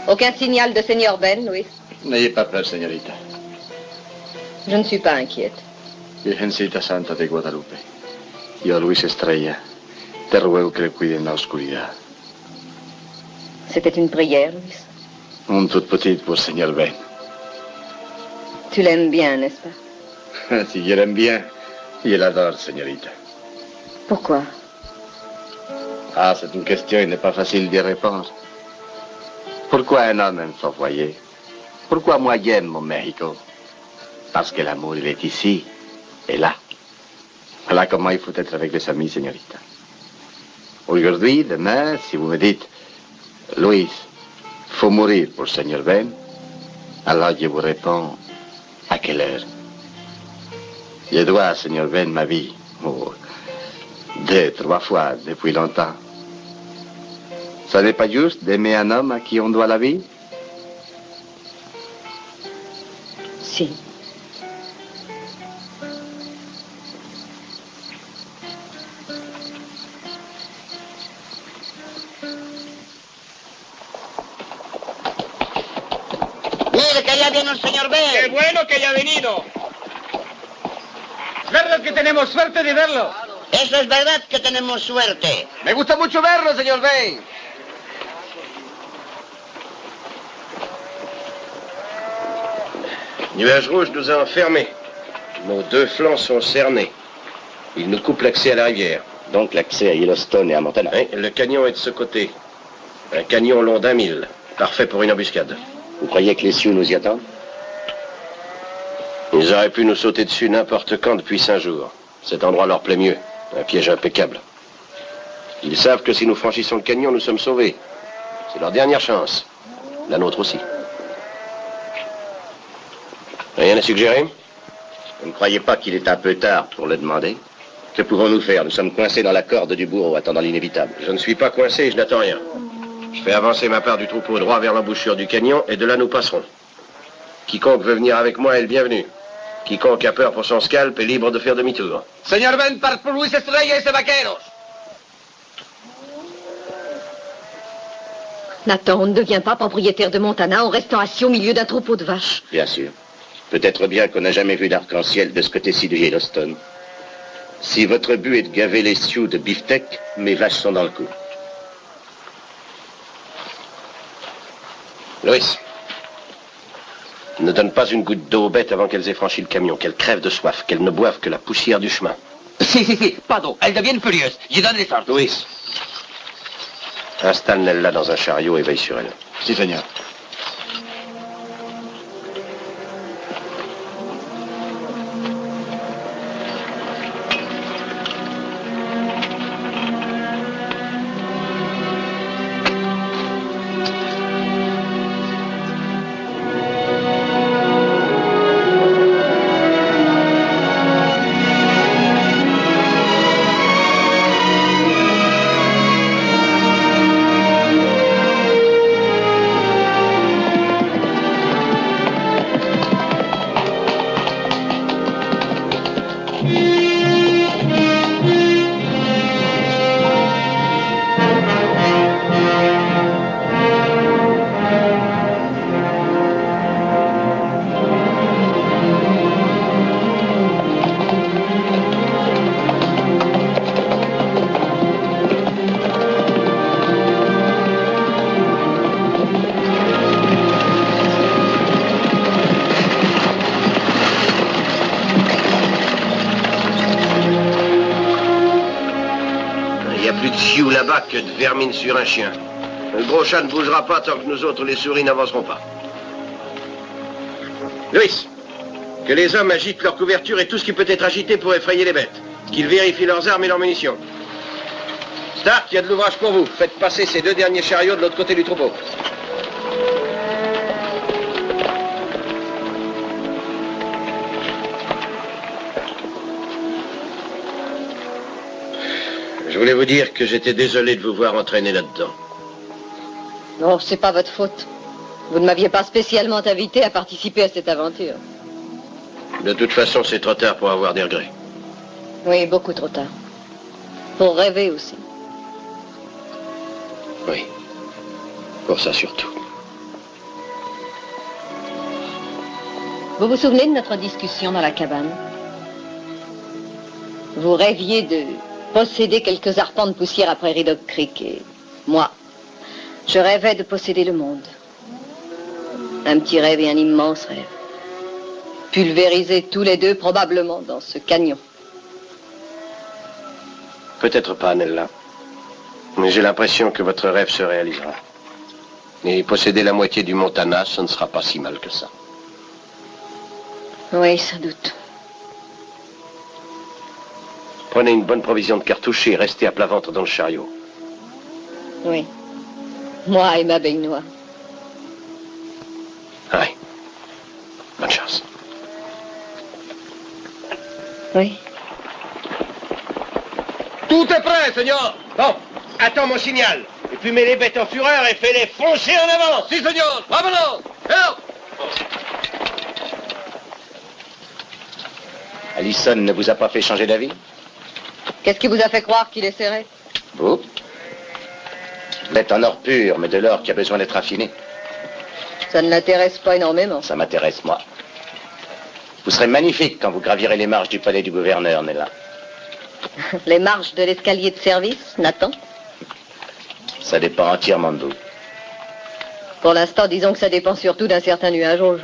Aucun signal de Seigneur Ben, Luis? N'ayez pas peur, señorita. Je ne suis pas inquiète. Virgencita Santa de Guadalupe. Yo, Luis Estrella, te ruego que le cuide en la oscuridad. C'était une prière, Luis. Un toute petite pour Seigneur Ben. Tu l'aimes bien, n'est-ce pas? Si je l'aime bien, je l'adore, señorita. Pourquoi? Ah, c'est une question, il n'est pas facile d'y répondre. Pourquoi un homme aime son foyer? Pourquoi moi j'aime mon Mexico? Parce que l'amour, il est ici et là. Voilà comment il faut être avec les amis, señorita. Aujourd'hui, demain, si vous me dites, Luis, faut mourir pour Seigneur Ben, alors je vous réponds, à quelle heure? Je dois à Seigneur Ben ma vie, oh, 2, 3 fois depuis longtemps. Ça n'est pas juste d'aimer un homme à qui on doit la vie? Si. Mire que ya viene el señor Ben. ¡Qué bueno que haya venido! Es verdad que tenemos suerte de verlo. Eso es verdad que tenemos suerte. Me gusta mucho verlo, señor Ben. Nuage rouge nous a enfermés. Nos 2 flancs sont cernés. Il nous coupe l'accès à la rivière. Donc l'accès à Yellowstone et à Montana. Hein, le canyon est de ce côté. Un canyon long d'1 mille. Parfait pour une embuscade. Vous croyez que les Sioux nous y attendent? Ils auraient pu nous sauter dessus n'importe quand depuis 5 jours. Cet endroit leur plaît mieux. Un piège impeccable. Ils savent que si nous franchissons le canyon, nous sommes sauvés. C'est leur dernière chance. La nôtre aussi. Rien à suggérer? Vous ne croyez pas qu'il est un peu tard pour le demander? Que pouvons-nous faire? Nous sommes coincés dans la corde du bourreau, attendant l'inévitable. Je ne suis pas coincé, je n'attends rien. Je fais avancer ma part du troupeau droit vers l'embouchure du canyon, et de là nous passerons. Quiconque veut venir avec moi est le bienvenu. Quiconque a peur pour son scalp est libre de faire demi-tour. Señor Ben, par por Luis Estrella y ese vaqueros. Nathan, on ne devient pas propriétaire de Montana en restant assis au milieu d'un troupeau de vaches. Bien sûr. Peut-être bien qu'on n'a jamais vu d'arc-en-ciel de ce côté-ci de Yellowstone. Si votre but est de gaver les Sioux de beefsteak, mes vaches sont dans le coup. Louis, ne donne pas une goutte d'eau aux bêtes avant qu'elles aient franchi le camion, qu'elles crèvent de soif, qu'elles ne boivent que la poussière du chemin. Si, pas d'eau. Elles deviennent furieuses. Je donne les ordres. Louis, installe Nella dans un chariot et veille sur elle. Si, Seigneur. Là-bas que de vermine sur un chien. Le gros chat ne bougera pas tant que nous autres, les souris, n'avanceront pas. Louis, que les hommes agitent leur couverture et tout ce qui peut être agité pour effrayer les bêtes. Qu'ils vérifient leurs armes et leurs munitions. Stark, il y a de l'ouvrage pour vous. Faites passer ces 2 derniers chariots de l'autre côté du troupeau. Je voulais vous dire que j'étais désolé de vous voir entraîner là-dedans. Non, c'est pas votre faute. Vous ne m'aviez pas spécialement invité à participer à cette aventure. De toute façon, c'est trop tard pour avoir des regrets. Oui, beaucoup trop tard. Pour rêver aussi. Oui. Pour ça surtout. Vous vous souvenez de notre discussion dans la cabane? Vous rêviez de posséder quelques arpents de poussière à Prairie Dog Creek et moi, je rêvais de posséder le monde. Un petit rêve et un immense rêve. Pulvérisés tous les deux probablement dans ce canyon. Peut-être pas, Nella. Mais j'ai l'impression que votre rêve se réalisera. Et posséder la moitié du Montana, ce ne sera pas si mal que ça. Oui, sans doute. Prenez une bonne provision de cartouches et restez à plat ventre dans le chariot. Oui. Moi et ma baignoire. Oui. Bonne chance. Oui. Tout est prêt, Seigneur. Bon, attends mon signal. Et puis mets les bêtes en fureur et fais-les foncer en avant. Si, Seigneur. Vámonos. Hello. Allison ne vous a pas fait changer d'avis? Qu'est-ce qui vous a fait croire qu'il essaierait? Vous? Vous êtes en or pur, mais de l'or qui a besoin d'être affiné. Ça ne l'intéresse pas énormément. Ça m'intéresse, moi. Vous serez magnifique quand vous gravirez les marches du palais du gouverneur, Nella. Les marches de l'escalier de service, Nathan? Ça dépend entièrement de vous. Pour l'instant, disons que ça dépend surtout d'un certain nuage rouge.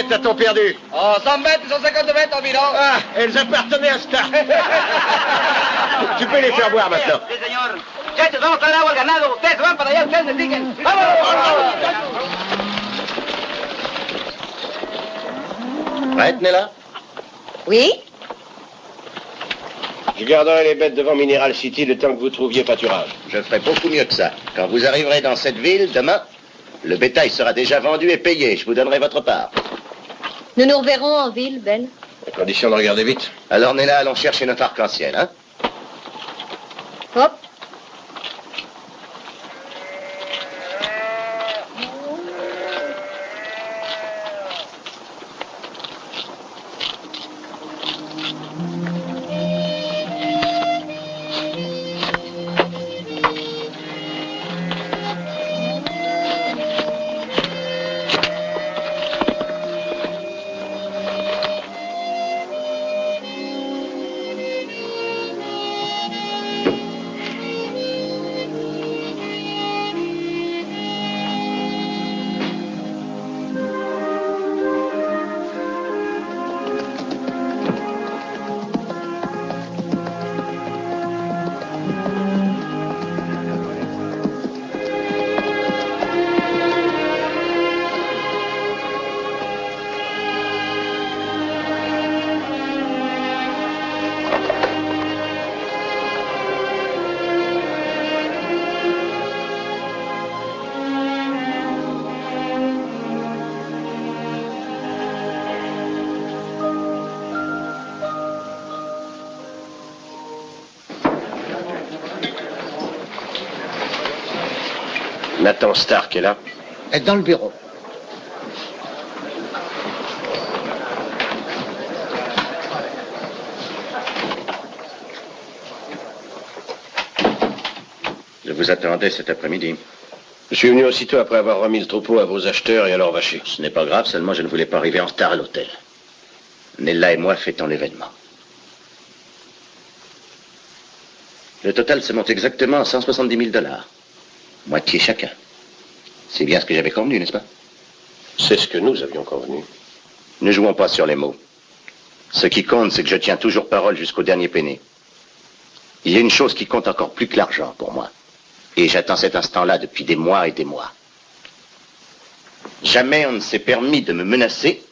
bêtes a-t-on perdu? Oh, 100 bêtes, 150 bêtes environ. Ah, elles appartenaient à Stark. Tu peux les faire boire maintenant. Sí, señor. Muchachos, vamos a traer agua al ganado. Ustedes van para allá, ustedes siguen. ¡Vámonos! Prête, Nella? Oui? Je garderai les bêtes devant Mineral City le temps que vous trouviez pâturage. Je ferai beaucoup mieux que ça. Quand vous arriverez dans cette ville, demain, le bétail sera déjà vendu et payé. Je vous donnerai votre part. Nous nous reverrons en ville, Ben. À condition de regarder vite. Alors, Nella, allons chercher notre arc-en-ciel, hein? Hop. Nathan Stark est là. Elle est dans le bureau. Je vous attendais cet après-midi. Je suis venu aussitôt après avoir remis le troupeau à vos acheteurs et à leur vacher. Ce n'est pas grave, seulement je ne voulais pas arriver en retard à l'hôtel. Nella et moi fêtons l'événement. Le total se monte exactement à 170 000 $. Moitié chacun. C'est bien ce que j'avais convenu, n'est-ce pas? C'est ce que nous avions convenu. Ne jouons pas sur les mots. Ce qui compte, c'est que je tiens toujours parole jusqu'au dernier penny. Il y a une chose qui compte encore plus que l'argent pour moi. Et j'attends cet instant-là depuis des mois et des mois. Jamais on ne s'est permis de me menacer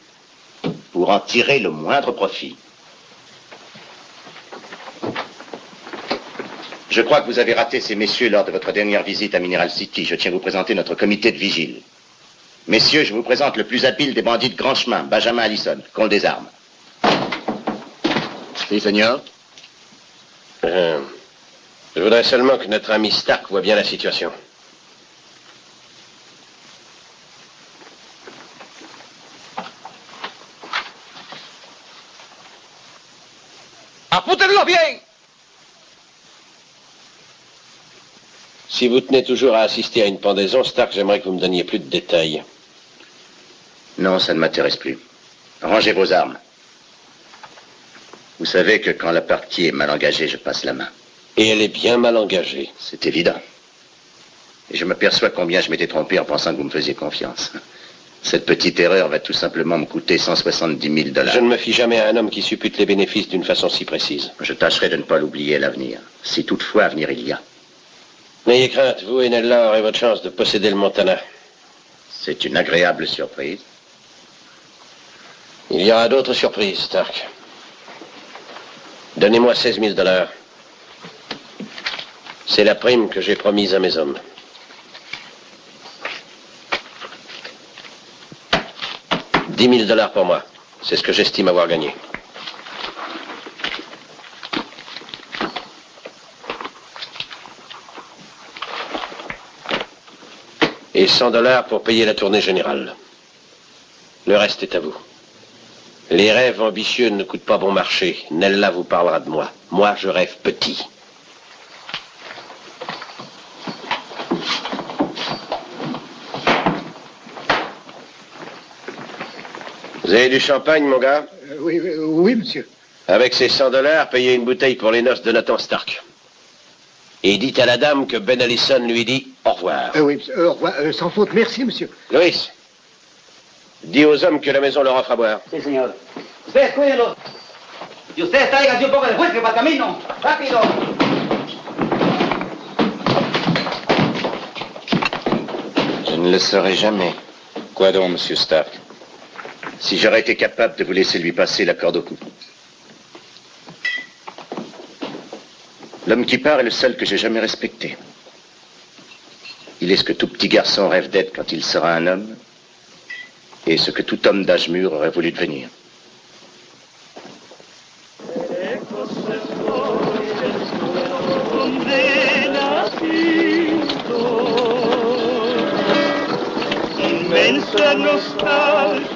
pour en tirer le moindre profit. Je crois que vous avez raté ces messieurs lors de votre dernière visite à Mineral City. Je tiens à vous présenter notre comité de vigile. Messieurs, je vous présente le plus habile des bandits de grand chemin, Benjamin Allison, qu'on le désarme. Oui, seigneur. Je voudrais seulement que notre ami Stark voit bien la situation. ¡Apútenlo bien! Si vous tenez toujours à assister à une pendaison, Stark, j'aimerais que vous me donniez plus de détails. Non, ça ne m'intéresse plus. Rangez vos armes. Vous savez que quand la partie est mal engagée, je passe la main. Et elle est bien mal engagée. C'est évident. Et je m'aperçois combien je m'étais trompé en pensant que vous me faisiez confiance. Cette petite erreur va tout simplement me coûter 170 000 $. Je ne me fie jamais à un homme qui suppute les bénéfices d'une façon si précise. Je tâcherai de ne pas l'oublier à l'avenir. Si toutefois avenir il y a. N'ayez crainte, vous et Nella aurez votre chance de posséder le Montana. C'est une agréable surprise. Il y aura d'autres surprises, Stark. Donnez-moi 16 000 $. C'est la prime que j'ai promise à mes hommes. $10 000 pour moi. C'est ce que j'estime avoir gagné. Et 100 $ pour payer la tournée générale. Le reste est à vous. Les rêves ambitieux ne coûtent pas bon marché. Nella vous parlera de moi. Moi, je rêve petit. Vous avez du champagne, mon gars? Oui, monsieur. Avec ces 100 $, payez une bouteille pour les noces de Nathan Stark. Et dites à la dame que Ben Allison lui dit au revoir. Oui, monsieur. Au revoir. Sans faute, merci, monsieur. Louis, Dis aux hommes que la maison leur offre à boire. Sí, señor. Ustedes cuídenlo. Y ustedes traigan un poco de whisky para el camino. ¡Rápido! Je ne le saurais jamais. Quoi donc, monsieur Stark? Si j'aurais été capable de vous laisser lui passer la corde au cou. L'homme qui part est le seul que j'ai jamais respecté. Il est ce que tout petit garçon rêve d'être quand il sera un homme, et ce que tout homme d'âge mûr aurait voulu devenir.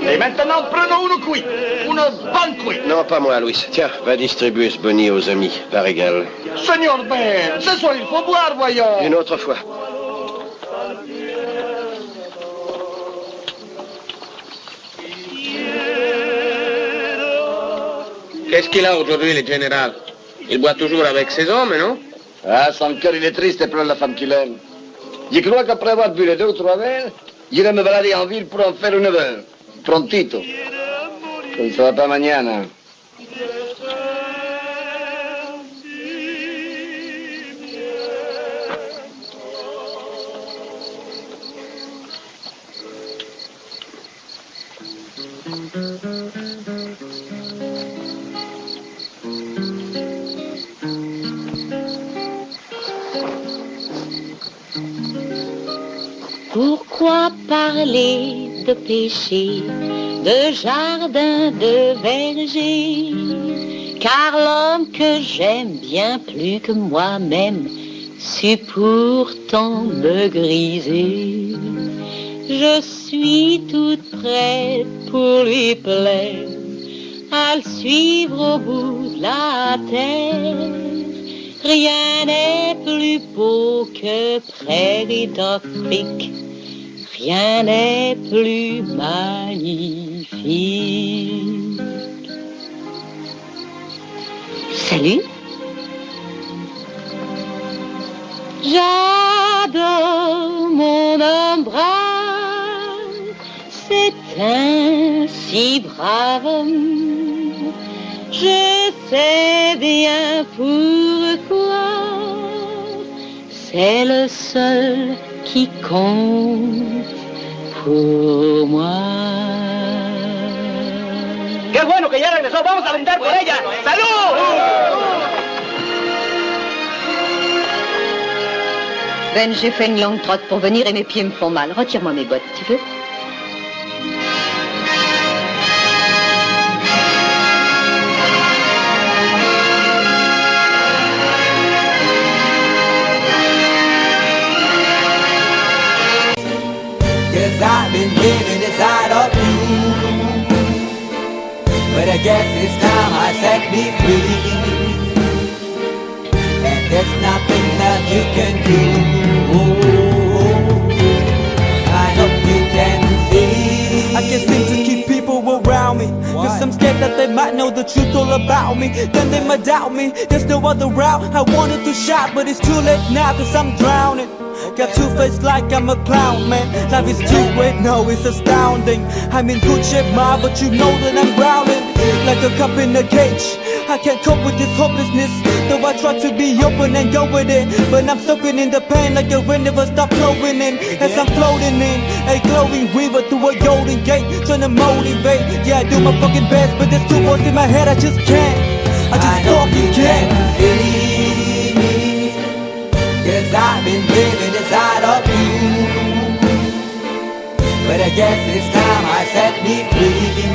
Et maintenant, prenons une cuite. Une bonne cuite. Non, pas moi, Louis. Tiens, va distribuer ce boni aux amis, par égal. Seigneur Ben, ce soir, il faut boire, voyons. Une autre fois. Qu'est-ce qu'il a aujourd'hui, le général? Il boit toujours avec ses hommes, non? Ah, son cœur, il est triste pour la femme qu'il aime. Je crois qu'après avoir bu les 2 ou 3 verres, j'irai me balader en ville pour en faire une heure. Prontito. Ça ne sera pas mañana. Pourquoi parler de péché, de jardin, de verger? Car l'homme que j'aime bien plus que moi-même sut pourtant me griser. Je suis toute prête pour lui plaire, à le suivre au bout de la terre. Rien n'est plus beau que Prairie d'Afrique, rien n'est plus magnifique. Salut. J'adore mon homme brave, c'est un si brave homme. Je sais bien pourquoi, c'est le seul qui compte pour moi. ¡Qué bueno que ya regresó! ¡Vamos a brindar por ella! ¡Salud! Ben, j'ai fait une longue trotte pour venir et mes pieds me font mal. Retire-moi mes bottes, tu veux? I've been living inside of you, but I guess it's time I set me free, and there's nothing that you can do. I know you can see. I can't seem to keep people around me, cause I'm scared that they might know the truth all about me. Then they might doubt me, there's no other route. I wanted to shout, but it's too late now cause I'm drowning. Got two-faced like I'm a clown, man. Life is too great, no, it's astounding. I'm in good shape, ma, but you know that I'm drowning like a cup in a cage. I can't cope with this hopelessness, though I try to be open and go with it, but I'm soaking in the pain like the wind never stop flowing in. As I'm floating in a glowing river through a golden gate, trying to motivate. Yeah, I do my fucking best, but there's two voices in my head, I just can't. I just fucking can't. Cause I've been living inside of you, but I guess it's time I set me free,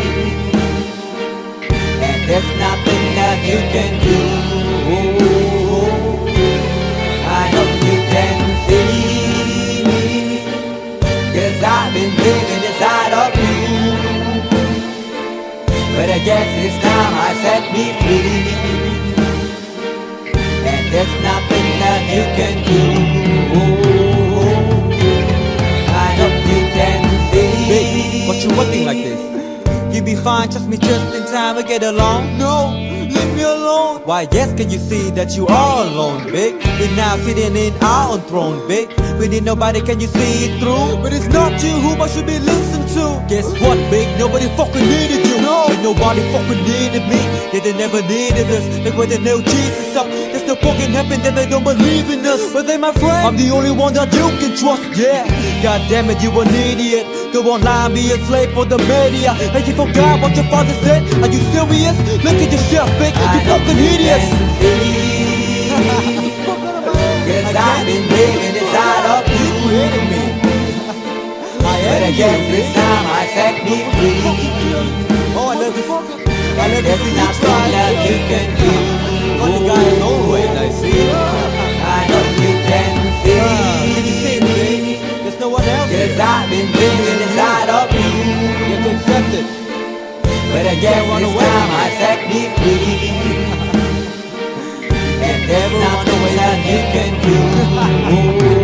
and there's nothing that you can do. I know you can see me, cause I've been living inside of you, but I guess it's time I set me free, there's nothing that you can do. I know you can see. Baby, what you looking like this? You be fine, trust me just in time to get along. No, leave me alone. Why, yes, can you see that you are alone, big? We're now sitting in our own throne, big. We need nobody, can you see it through? But it's not you whom I should be listening to. Guess what, big? Nobody fucking needed you. No. And nobody fucking needed me. Yeah, they never needed us. Like when they nailed Jesus up, there's no fucking heaven, then they don't believe in us. But they my friend, I'm the only one that you can trust, yeah. God damn it, you an idiot. Go online, be a slave for the media. And you forgot what your father said? Are you serious? Look at yourself, big. You fucking idiots. Cause I've been living inside of you and me. But I guess this time I set me free. Oh, I love this. I love this. There's nothing that you can do. But the guy is always, I see. I know you can see. Can you see it, baby? There's no one else. Cause I've been living inside of you. You have to accept it. But I guess this time I set me free. And there's nothing that you can do.